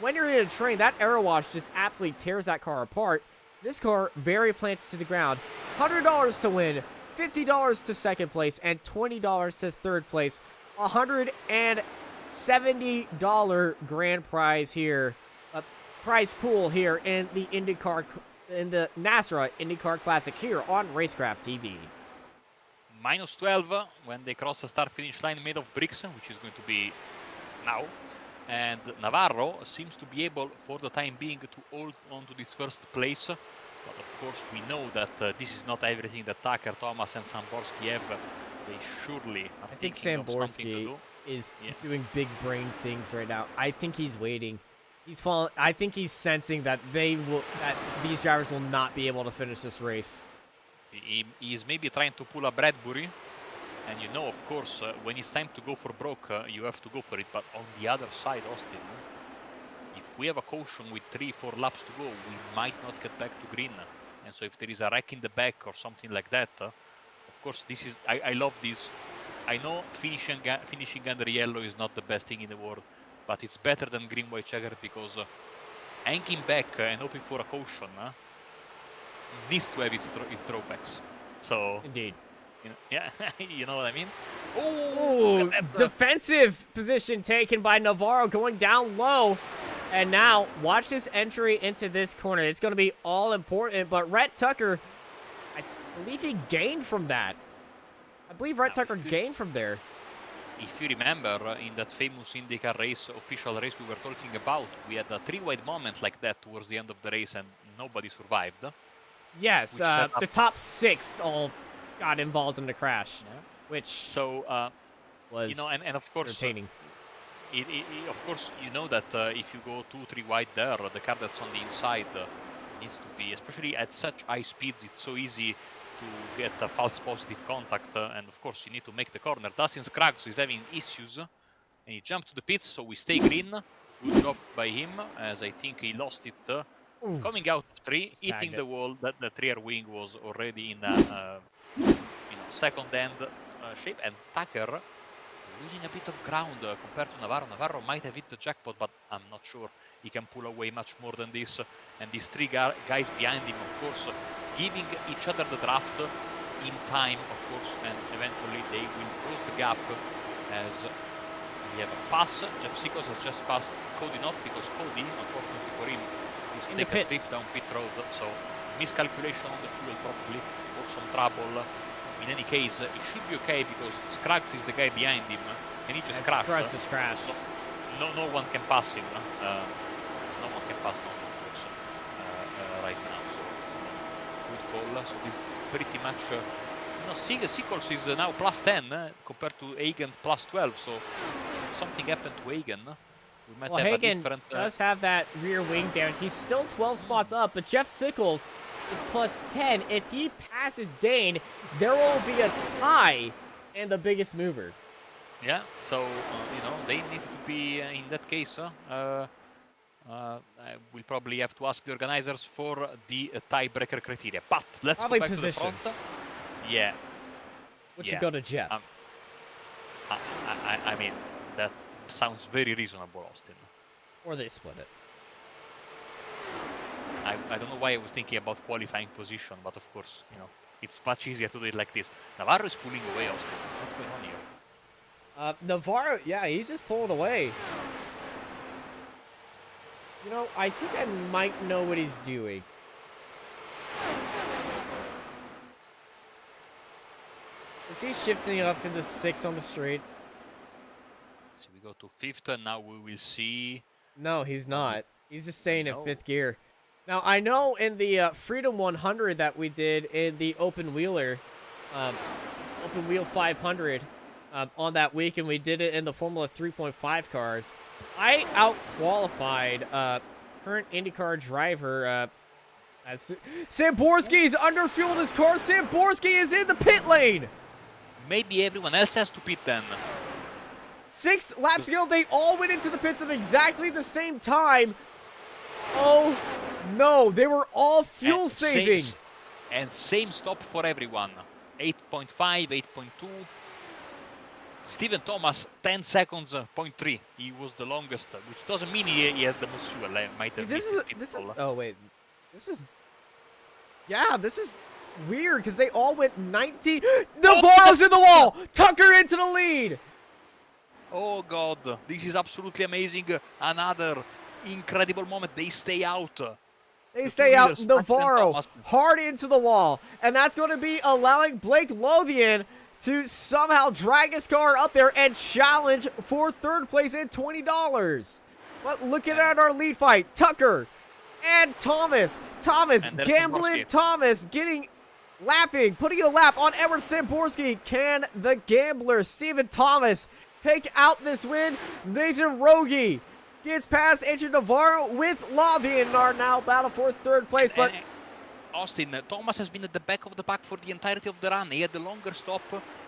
when you're in a train, that aero wash just absolutely tears that car apart. This car very plants to the ground. $100 to win, $50 to second place, and $20 to third place. $170 grand prize here, prize pool here in the the NASRA Indy Car Classic here on Racecraft TV. Minus 12 when they cross the start-finish line made of bricks, which is going to be now. And Navarro seems to be able, for the time being, to hold on to this first place. But of course, we know that this is not everything that Tucker, Thomas, and Samborski have. They surely are thinking of something to do. Is doing big brain things right now. I think he's waiting. I think he's sensing that these drivers will not be able to finish this race. He is maybe trying to pull a Bradbury. And you know, of course, when it's time to go for broke, you have to go for it. But on the other side, Austin, if we have a caution with 3-4 laps to go, we might not get back to green. And so if there is a wreck in the back or something like that, of course, this is I love this. I know finishing under yellow is not the best thing in the world, but it's better than green white checker because hanging back and hoping for a caution needs to have its drawbacks. So indeed. You know, yeah, you know what I mean? Oh, defensive position taken by Navarro going down low. And now, watch this entry into this corner. It's going to be all important, but Rhett Tucker, I believe he gained from that. I believe Rhett Tucker gained from there. If you remember, in that famous IndyCar race, official race we were talking about, we had a 3-wide moment like that towards the end of the race and nobody survived. Yes, the top 6 all got involved in the crash, which was and of course entertaining. Of course, you know that if you go 2-3 wide there, the car that's on the inside needs to be, especially at such high speeds, it's so easy to get a false positive contact, and of course you need to make the corner. Dustin Scruggs is having issues, and he jumped to the pits, so we stay green. Good job by him, as I think he lost it. Coming out of 3, hitting the wall. That rear wing was already in a second end shape, and Tucker losing a bit of ground compared to Navarro. Navarro might have hit the jackpot, but I'm not sure he can pull away much more than this. And these 3 guys behind him, of course, giving each other the draft in time, of course, and eventually they will close the gap as we have a pass. Jeff Sickles has just passed Cody Knott because Cody, unfortunately for him, is taking a trip down pit road, so miscalculation on the fuel probably, or some trouble. In any case, it should be okay because Scruggs is the guy behind him, and he just crashed. Scruggs just crashed. So no one can pass him. No one can pass Knott, of course, right now. So good call. So this pretty much, Sickles is now plus 10 compared to Hagen plus 12. So should something happen to Hagen, we might have Hagen a different. Does have that rear wing damage. He's still 12 spots up, but Jeff Sickles is plus 10. If he passes Dane, there will be a tie and the biggest mover. Yeah, so Dane needs to be in that case. We'll probably have to ask the organizers for the tiebreaker criteria. But let's probably go back position. to the front. Yeah. Would you go to Jeff? I mean, that sounds very reasonable, Austin. Or they split it. I don't know why I was thinking about qualifying position, but of course, it's much easier to do it like this. Navarro is pulling away, Austin. What's going on here? Navarro, yeah, he's just pulling away. I think I might know what he's doing. Is he shifting up into 6 on the straight? So we go to 5th, and now we will see. No, he's not. He's just staying in 5th gear. Now, I know in the Freedom 100 that we did in the Open Wheeler, Open Wheel 500 on that week, and we did it in the Formula 3.5 cars, I out-qualified current IndyCar driver as Samborski's underfueled his car. Samborski is in the pit lane. Maybe everyone else has to pit then. 6 laps ago, they all went into the pits at exactly the same time. Oh, no. They were all fuel saving. Same stop for everyone. 8.5, 8.2. Stephen Thomas, 10 seconds, 0.3. He was the longest, which doesn't mean he has the most fuel. Might have this is, oh, wait. This is weird, because they all went 90. Navarro's in the wall. Tucker into the lead. Oh God, this is absolutely amazing. Another incredible moment. They stay out. They stay out. Navarro hard into the wall. And that's going to be allowing Blake Lothian to somehow drag his car up there and challenge for 3rd place and $20. But looking at our lead fight, Tucker and Thomas. Thomas gambling. Thomas putting a lap on Edward Samborski. Can the gambler, Stephen Thomas, take out this win? Nathan Rogie gets past Andrew Navarro with Lothian are now battle for 3rd place. But Austin, Thomas has been at the back of the pack for the entirety of the run. He had the longer stop.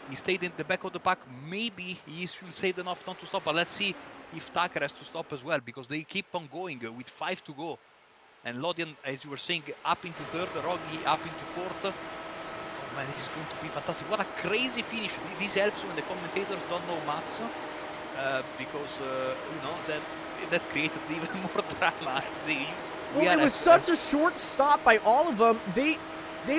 He stayed in the back of the pack. Maybe he should save enough not to stop. But let's see if Tucker has to stop as well, because they keep on going with 5 to go. And Lothian, as you were saying, up into 3rd. Rogie up into 4th. Oh man, this is going to be fantastic. What a crazy finish. This helps when the commentators don't know maths. Because, you know, that created even more drama. Well, it was such a short stop by all of them. They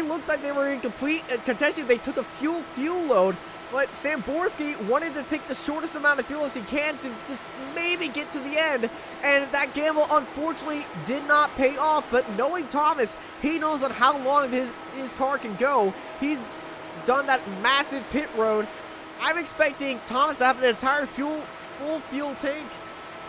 looked like they were in complete contention. They took a fuel load, but Samborski wanted to take the shortest amount of fuel as he can to just maybe get to the end. And that gamble, unfortunately, did not pay off. But knowing Thomas, he knows on how long his car can go. He's done that massive pit road. I'm expecting Thomas to have an entire full fuel tank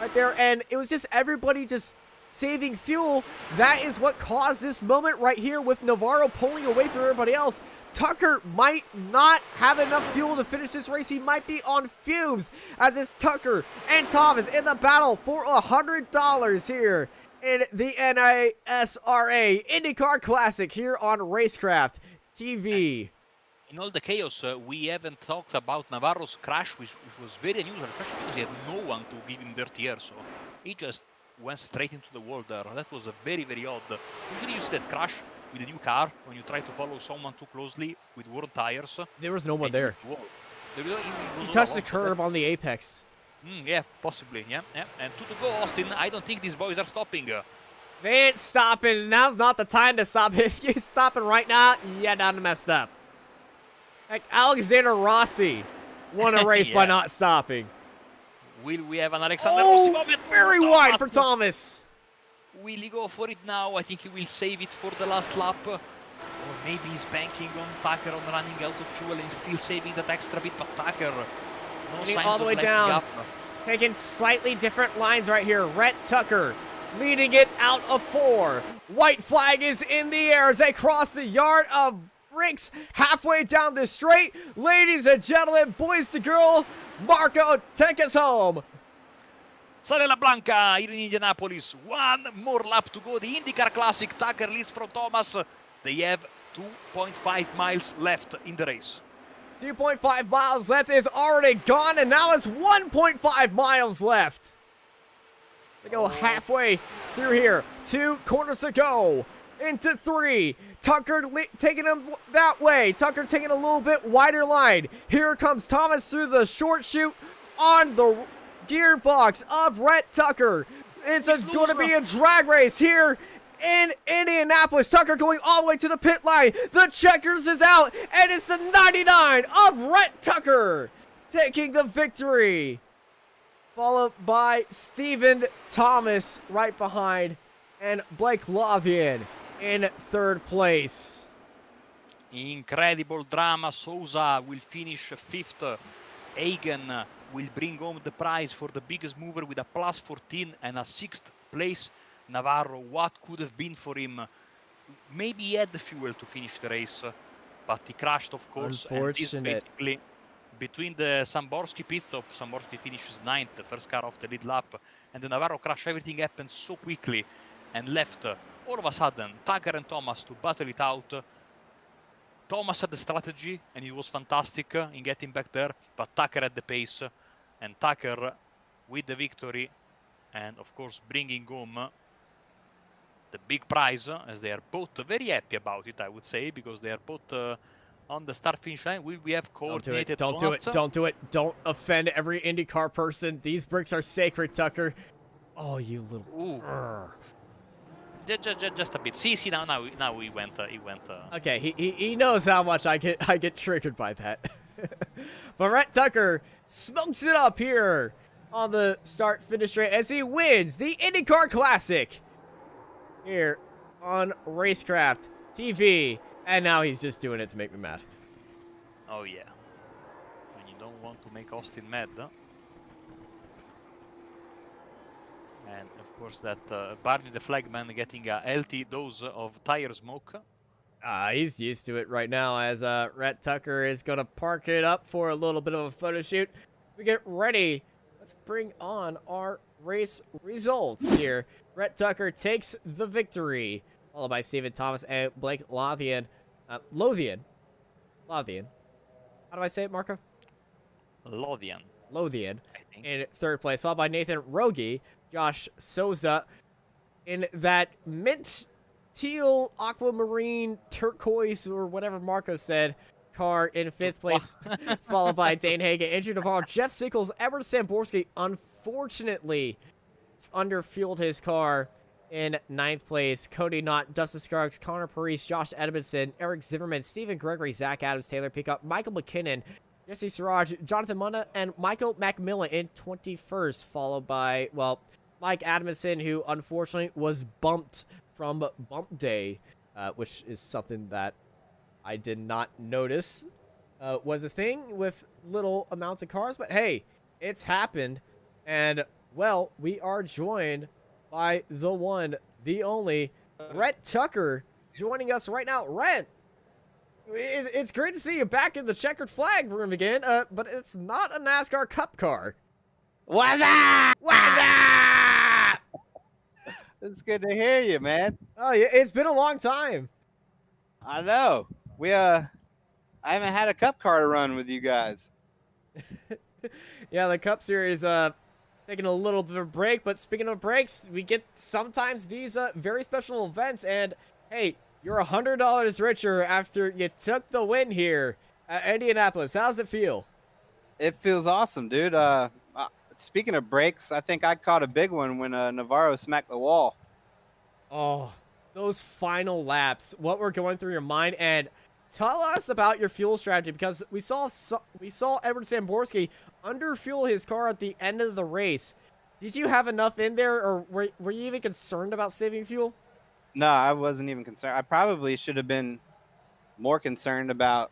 right there. And it was just everybody just saving fuel. That is what caused this moment right here with Navarro pulling away from everybody else. Tucker might not have enough fuel to finish this race. He might be on fumes, as it's Tucker and Thomas in the battle for $100 here in the NASRA Indy Car Classic here on Racecraft TV. In all the chaos, we haven't talked about Navarro's crash, which was very unusual, especially because he had no one to give him dirty air, so he just went straight into the wall there. That was a very, very odd. Usually you see that crash with a new car when you try to follow someone too closely with worn tires. There was no one there. He He touched the curb on the apex. Yeah, possibly. Yeah. And 2 to go, Austin. I don't think these boys are stopping. They ain't stopping. Now's not the time to stop. If you're stopping right now, you're done messed up. Like Alexander Rossi won a race by not stopping. Will we have an Alexander Rossi moment? Very wide for Thomas. Will he go for it now? I think he will save it for the last lap. Or maybe he's banking on Tucker on running out of fuel and still saving that extra bit. But Tucker, no signs all the way of letting down. up. Taking slightly different lines right here. Rhett Tucker leading it out of 4. White flag is in the air as they cross the yard of bricks halfway down the straight. Ladies and gentlemen, boys to girl, Marco, take us home. Sale la Blanca here in Indianapolis. 1 more lap to go. The Indy Car Classic. Tucker leads from Thomas. They have 2.5 miles left in the race. 2.5 miles left is already gone, and now it's 1.5 miles left. They go halfway through here. 2 corners to go. Into 3. Tucker taking him that way. Tucker taking a little bit wider line. Here comes Thomas through the short chute on the gearbox of Rhett Tucker. It's going to be a drag race here in Indianapolis. Tucker going all the way to the pit line. The checkers is out, and it's the 99 of Rhett Tucker taking the victory. Followed by Stephen Thomas right behind, and Blake Lothian in 3rd place. Incredible drama. Souza will finish 5th. Hagen will bring home the prize for the biggest mover with a +14 and a 6th place. Navarro, what could have been for him. Maybe he had the fuel to finish the race, but he crashed, of course. And this Unfortunate. basically, between the Samborski pit stop, Samborski finishes 9th, the first car off the lead lap, and the Navarro crash, everything happened so quickly and left all of a sudden Tucker and Thomas to battle it out. Thomas had the strategy and he was fantastic in getting back there, but Tucker had the pace, and Tucker with the victory, and of course bringing home the big prize, as they are both very happy about it, I would say, because they are both on the start finish line. We have coordinated. Don't do it. Don't do it. Don't offend every IndyCar person. These bricks are sacred, Tucker. Oh, you little. Ooh. Just a bit. See, now he went. Okay, he knows how much I get triggered by that. But Rhett Tucker smokes it up here on the start finish straight as he wins the Indy Car Classic here on Racecraft TV, and now he's just doing it to make me mad. Oh yeah. When you don't want to make Austin mad. And of course that Barney the Flagman getting a healthy dose of tire smoke. He's used to it right now as Rhett Tucker is going to park it up for a little bit of a photo shoot. We get ready. Let's bring on our race results here. Rhett Tucker takes the victory, followed by Stephen Thomas and Blake Lothian. Lothian. How do I say it, Marco? Lothian, I think. In third place, followed by Nathan Rogi, Josh Souza in that mint teal aquamarine turquoise or whatever Marco said car in fifth place, followed by Dane Hagen, Andrew Navarro, Jeff Sickles, Edward Samborski unfortunately underfueled his car in ninth place. Cody Knott, Dustin Scruggs, Connor Parise, Josh Edmondson, Eric Zimmerman, Stephen Gregory, Zach Adams, Taylor Peacock, Michael McKinnon, Jesse Siraj, Jonathan Munda, and Michael McMillan in 21st, followed by, well, Mike Adamson, who unfortunately was bumped from bump day, which is something that I did not notice was a thing with little amounts of cars. But hey, it's happened. And, well, we are joined by the one, the only, Rhett Tucker, joining us right now. Rhett, it's great to see you back in the checkered flag room again, but it's not a NASCAR Cup car. What's up? What's up? It's good to hear you, man. Oh, yeah, it's been a long time. I know. I haven't had a cup car to run with you guys. Yeah, the Cup Series taking a little bit of a break, but speaking of breaks, we get sometimes these very special events, and hey, you're $100 richer after you took the win here at Indianapolis. How's it feel? It feels awesome, dude. Speaking of breaks, I think I caught a big one when Navarro smacked the wall. Oh, those final laps. What were going through your mind? And tell us about your fuel strategy, because we saw Edward Samborski underfuel his car at the end of the race. Did you have enough in there, or were you even concerned about saving fuel? No, I wasn't even concerned. I probably should have been more concerned about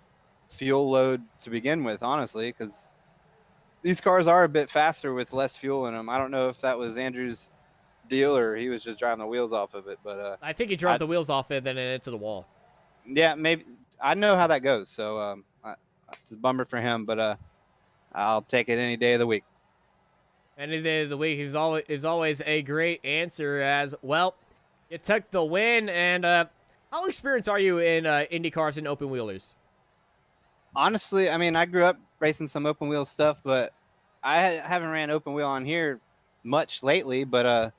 fuel load to begin with, honestly, because these cars are a bit faster with less fuel in them. I don't know if that was Andrew's deal or he was just driving the wheels off of it, but I think he drove the wheels off it, then into the wall. Yeah, maybe. I know how that goes, so it's a bummer for him, but I'll take it any day of the week. Any day of the week is always a great answer. As well, you took the win, and how experienced are you in Indy cars and open wheelers? Honestly, I mean, I grew up racing some open wheel stuff, but I haven't ran open wheel on here much lately. But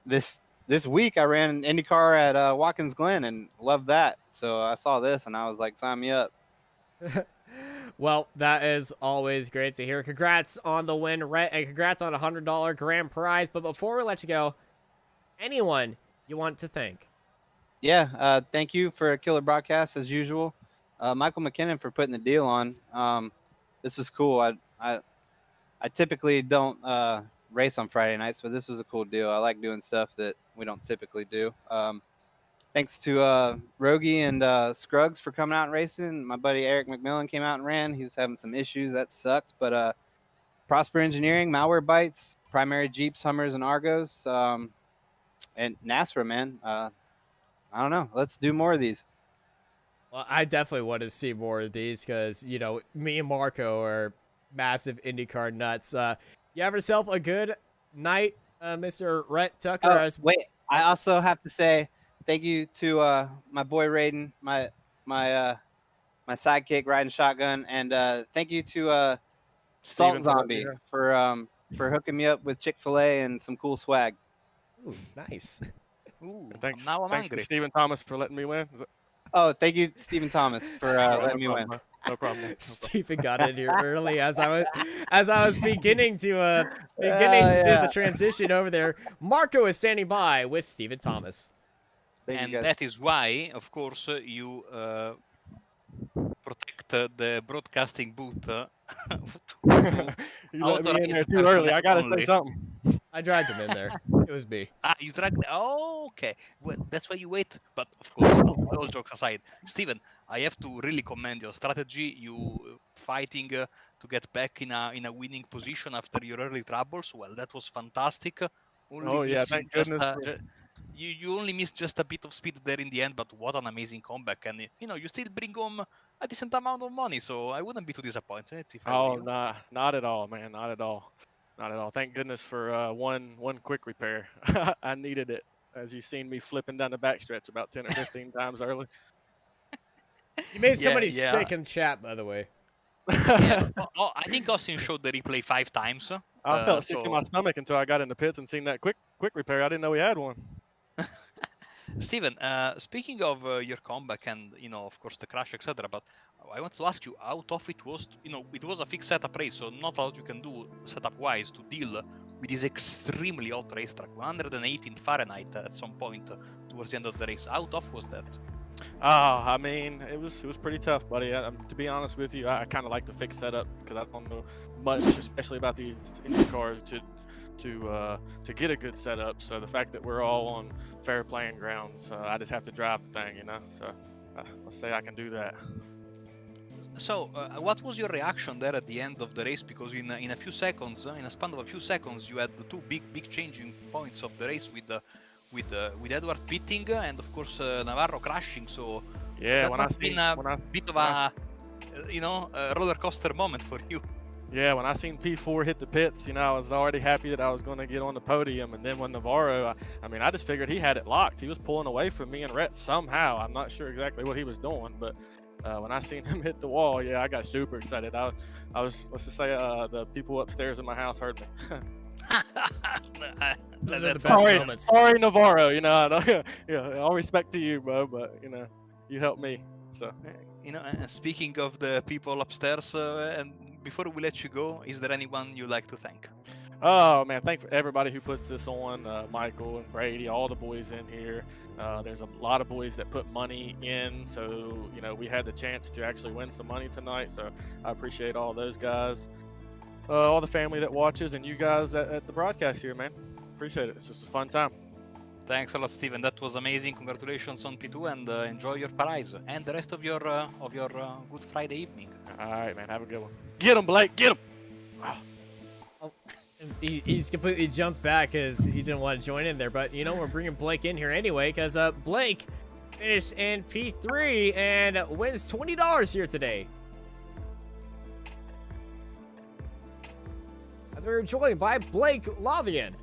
this week I ran IndyCar at Watkins Glen and loved that. So I saw this and I was like, sign me up. Well, that is always great to hear. Congrats on the win, Rhett, and congrats on a $100 grand prize. But before we let you go, anyone you want to thank? Yeah, thank you for a killer broadcast as usual. Michael McKinnon for putting the deal on. This was cool. I typically don't race on Friday nights, but this was a cool deal. I like doing stuff that we don't typically do. Thanks to Rogie and Scruggs for coming out and racing. My buddy Eric McMillan came out and ran. He was having some issues. That sucked. But Prosper Engineering, Malware Bytes, Primary Jeeps, Hummers, and Argos. and NASRA, man. I don't know. Let's do more of these. Well, I definitely want to see more of these because, me and Marco are massive IndyCar nuts. You have yourself a good night, Mr. Rhett Tucker. Oh, wait, I also have to say thank you to my boy Raiden, my sidekick riding shotgun, and thank you to Salt Steven, Zombie for hooking me up with Chick-fil-A and some cool swag. Ooh, nice. Ooh, Thanks, now I'm thanks hungry. to Stephen Thomas for letting me win. Oh, thank you, Stephen Thomas, for letting me win. No problem. Man. Stephen got in here early as I was beginning to do the transition over there. Marco is standing by with Stephen Thomas. And that is why, of course, you protect the broadcasting booth to You let me in there authorize too early. I gotta only. say something. I dragged him in there. It was me. You dragged. Oh, okay. Well, that's why you wait. But of course, no, all jokes aside, Steven, I have to really commend your strategy. You fighting to get back in a winning position after your early troubles. Well, that was fantastic. Oh yeah, thank goodness. You only missed just a bit of speed there in the end, but what an amazing comeback! And you still bring home a decent amount of money, so I wouldn't be too disappointed if I were you. Nah, not at all, man. Not at all. Not at all. Thank goodness for one quick repair. I needed it, as you've seen me flipping down the backstretch about 10 or 15 times early. You made somebody yeah. sick in chat, by the way. Yeah. I think Austin showed the replay 5 times. I felt sick in my stomach until I got in the pits and seen that quick repair. I didn't know we had one. Steven, speaking of your comeback and of course the crash, etc., but I want to ask you how tough it was. It was a fixed setup race, so not a lot you can do setup-wise to deal with this extremely hot racetrack, 118 Fahrenheit at some point towards the end of the race. How tough was that? I mean, it was pretty tough, buddy. To be honest with you, I kind of like the fixed setup because I don't know much, especially about these Indy cars, to get a good setup. So the fact that we're all on fair playing grounds, I just have to drive the thing, So let's say I can do that. So, what was your reaction there at the end of the race? Because in a few seconds, in a span of a few seconds, you had the two big changing points of the race with Edward pitting and of course Navarro crashing. So yeah, that must have been a bit of a roller coaster moment for you. Yeah, when I seen P4 hit the pits, I was already happy that I was going to get on the podium. And then when Navarro, I just figured he had it locked. He was pulling away from me and Rhett somehow. I'm not sure exactly what he was doing, but when I seen him hit the wall, yeah, I got super excited. I was, let's just say, the people upstairs in my house heard me. Those are the best moments. Sorry, Navarro. All respect to you, bro, but you helped me. So. Speaking of the people upstairs, and before we let you go, is there anyone you like to thank? Oh man, thank everybody who puts this on, Michael and Brady, all the boys in here. There's a lot of boys that put money in, so we had the chance to actually win some money tonight. So I appreciate all those guys, all the family that watches, and you guys at the broadcast here, man. Appreciate it. It's just a fun time. Thanks a lot, Steven. That was amazing. Congratulations on P2 and enjoy your prize and the rest of your Good Friday evening. All right, man. Have a good one. Get him, Blake. Get him. Oh, he's completely jumped back because he didn't want to join in there. But we're bringing Blake in here anyway because Blake finished in P3 and wins $20 here today. As we were joined by Blake Lavian.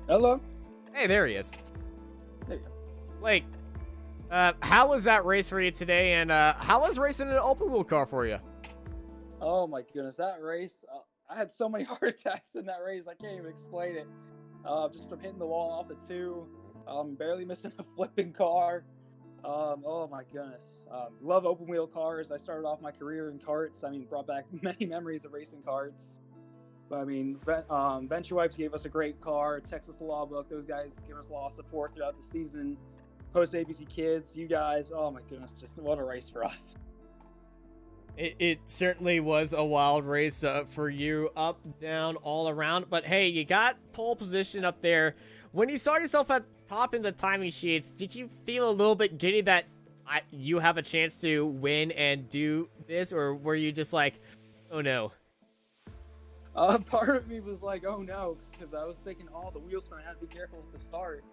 Hello. Hey, there he is. There you go. Blake, how was that race for you today, and how was racing an open wheel car for you? Oh my goodness, that race! I had so many heart attacks in that race. I can't even explain it. Just from hitting the wall off the 2, barely missing a flipping car. Oh my goodness, love open wheel cars. I started off my career in karts. Brought back many memories of racing karts. But Venture Wipes gave us a great car. Texas Law Book, those guys gave us a lot of support throughout the season. Post ABC Kids, you guys, oh my goodness, just what a race for us. It certainly was a wild race for you, up, down, all around. But hey, you got pole position up there. When you saw yourself at top in the timing sheets, did you feel a little bit giddy that you have a chance to win and do this? Or were you just like, oh no? Part of me was like, oh no, because I was thinking, oh, the wheel spin, I had to be careful with the start.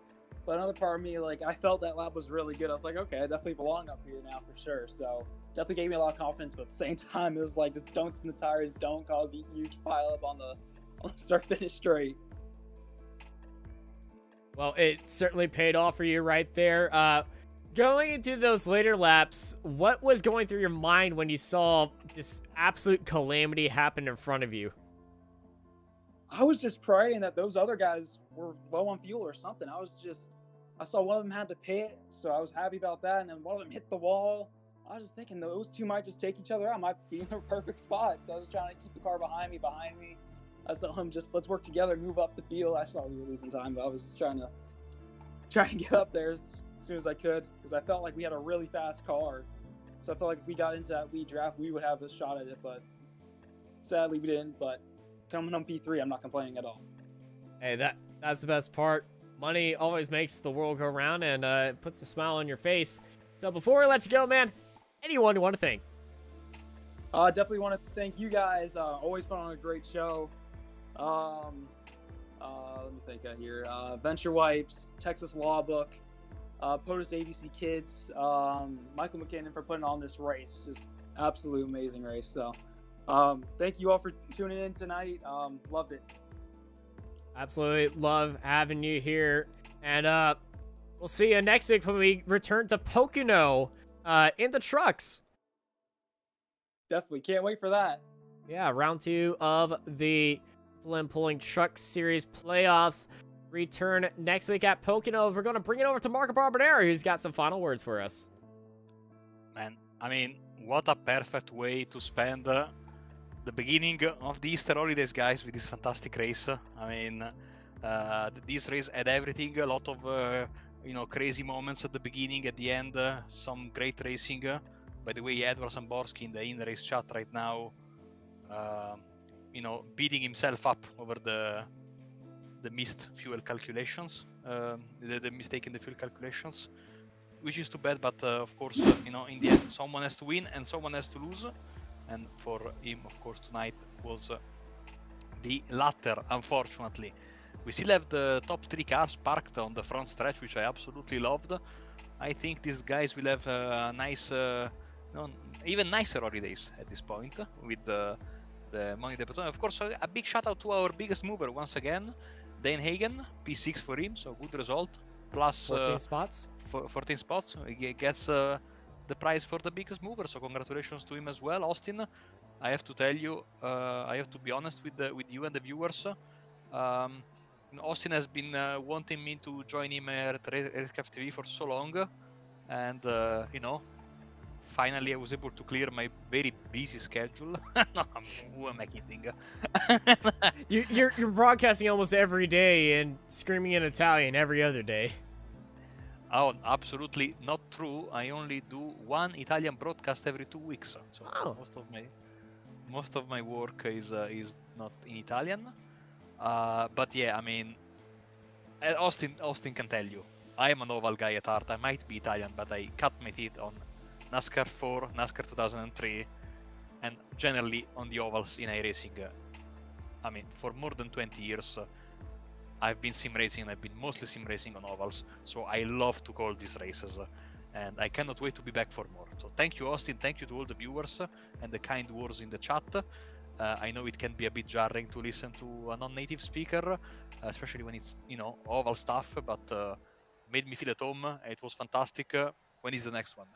But another part of me, like, I felt that lap was really good. I was like, okay, I definitely belong up here now for sure. So definitely gave me a lot of confidence. But at the same time, it was like, just don't spin the tires, don't cause a huge pile up on the start finish straight. Well, it certainly paid off for you right there. Going into those later laps, what was going through your mind when you saw this absolute calamity happen in front of you? I was just praying that those other guys were low on fuel or something. I saw one of them had to pit, so I was happy about that. And then one of them hit the wall. I was just thinking those two might just take each other out, might be in a perfect spot. So I was trying to keep the car behind me. I saw him just, let's work together, move up the field. I saw we were losing time, but I was just trying to get up there as soon as I could, because I felt like we had a really fast car. So I felt like if we got into that lead draft, we would have a shot at it, but sadly we didn't. But coming on P3, I'm not complaining at all. Hey, that's the best part. Money always makes the world go round, and it puts a smile on your face. So before we let you go, man, anyone you want to thank? I definitely want to thank you guys. Always put on a great show. Let me think here. Venture Wipes, Texas Law Book, POTUS ABC Kids, Michael McKinnon for putting on this race. Just absolute amazing race. So thank you all for tuning in tonight. Loved it. Absolutely love having you here. And we'll see you next week when we return to Pocono in the trucks. Definitely. Can't wait for that. Yeah, round 2 of the Pulling Truck Series playoffs return next week at Pocono. We're going to bring it over to Marco Barbonero, who's got some final words for us. Man, I mean, what a perfect way to spend the beginning of the Easter holidays, guys, with this fantastic race. I mean, this race had everything, a lot of crazy moments at the beginning, at the end, some great racing. By the way, Edward Samborski in the in-race chat right now, beating himself up over the missed fuel calculations, the mistake in the fuel calculations, which is too bad. But of course, in the end, someone has to win and someone has to lose. And for him, of course, tonight was the latter, unfortunately. We still have the top 3 cars parked on the front stretch, which I absolutely loved. I think these guys will have a nice, even nicer holidays at this point with the Money de Baton. Of course, a big shout out to our biggest mover once again, Dane Hagen, P6 for him, so good result. Plus 14 spots. 14 spots. He gets the prize for the biggest mover, so congratulations to him as well. Austin, I have to tell you, I have to be honest with you and the viewers. Austin has been wanting me to join him at Racecraft TV for so long, and finally I was able to clear my very busy schedule. No, who am I kidding? You're broadcasting almost every day and screaming in Italian every other day. Oh, absolutely not true. I only do one Italian broadcast every 2 weeks, so most of my work is not in Italian. But yeah, I mean, Austin can tell you, I am an oval guy at heart. I might be Italian, but I cut my teeth on NASCAR 4, NASCAR 2003, and generally on the ovals in iRacing. I mean, for more than 20 years. I've been sim racing, and I've been mostly sim racing on ovals, so I love to call these races, and I cannot wait to be back for more. So thank you, Austin, thank you to all the viewers and the kind words in the chat. I know it can be a bit jarring to listen to a non-native speaker, especially when it's oval stuff, but made me feel at home. It was fantastic. When is the next one?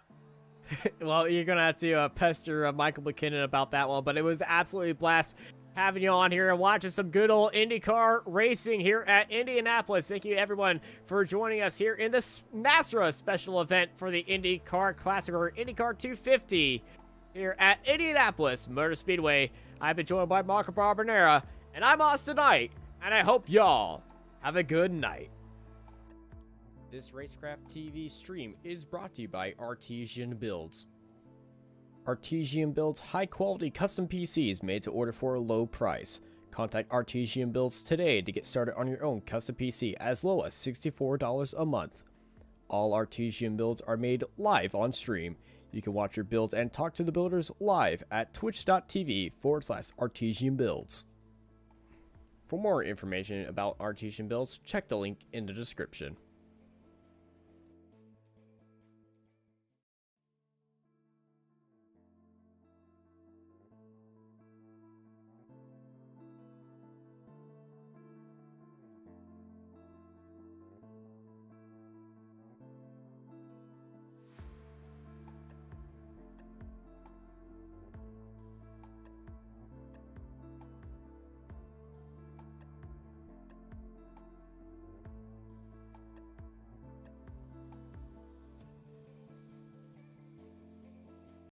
Well, you're gonna have to pester Michael McKinnon about that one, but it was absolutely a blast having you on here and watching some good old IndyCar racing here at Indianapolis. Thank you, everyone, for joining us here in this NASRA special event for the Indy Car Classic, or IndyCar 250, here at Indianapolis Motor Speedway. I've been joined by Marco Barbonera, and I'm Austin Knight, and I hope y'all have a good night. This Racecraft TV stream is brought to you by Artesian Builds. Artesian Builds high-quality custom PCs made to order for a low price. Contact Artesian Builds today to get started on your own custom PC as low as $64 a month. All Artesian Builds are made live on stream. You can watch your builds and talk to the builders live at twitch.tv/Artesian Builds. For more information about Artesian Builds, check the link in the description.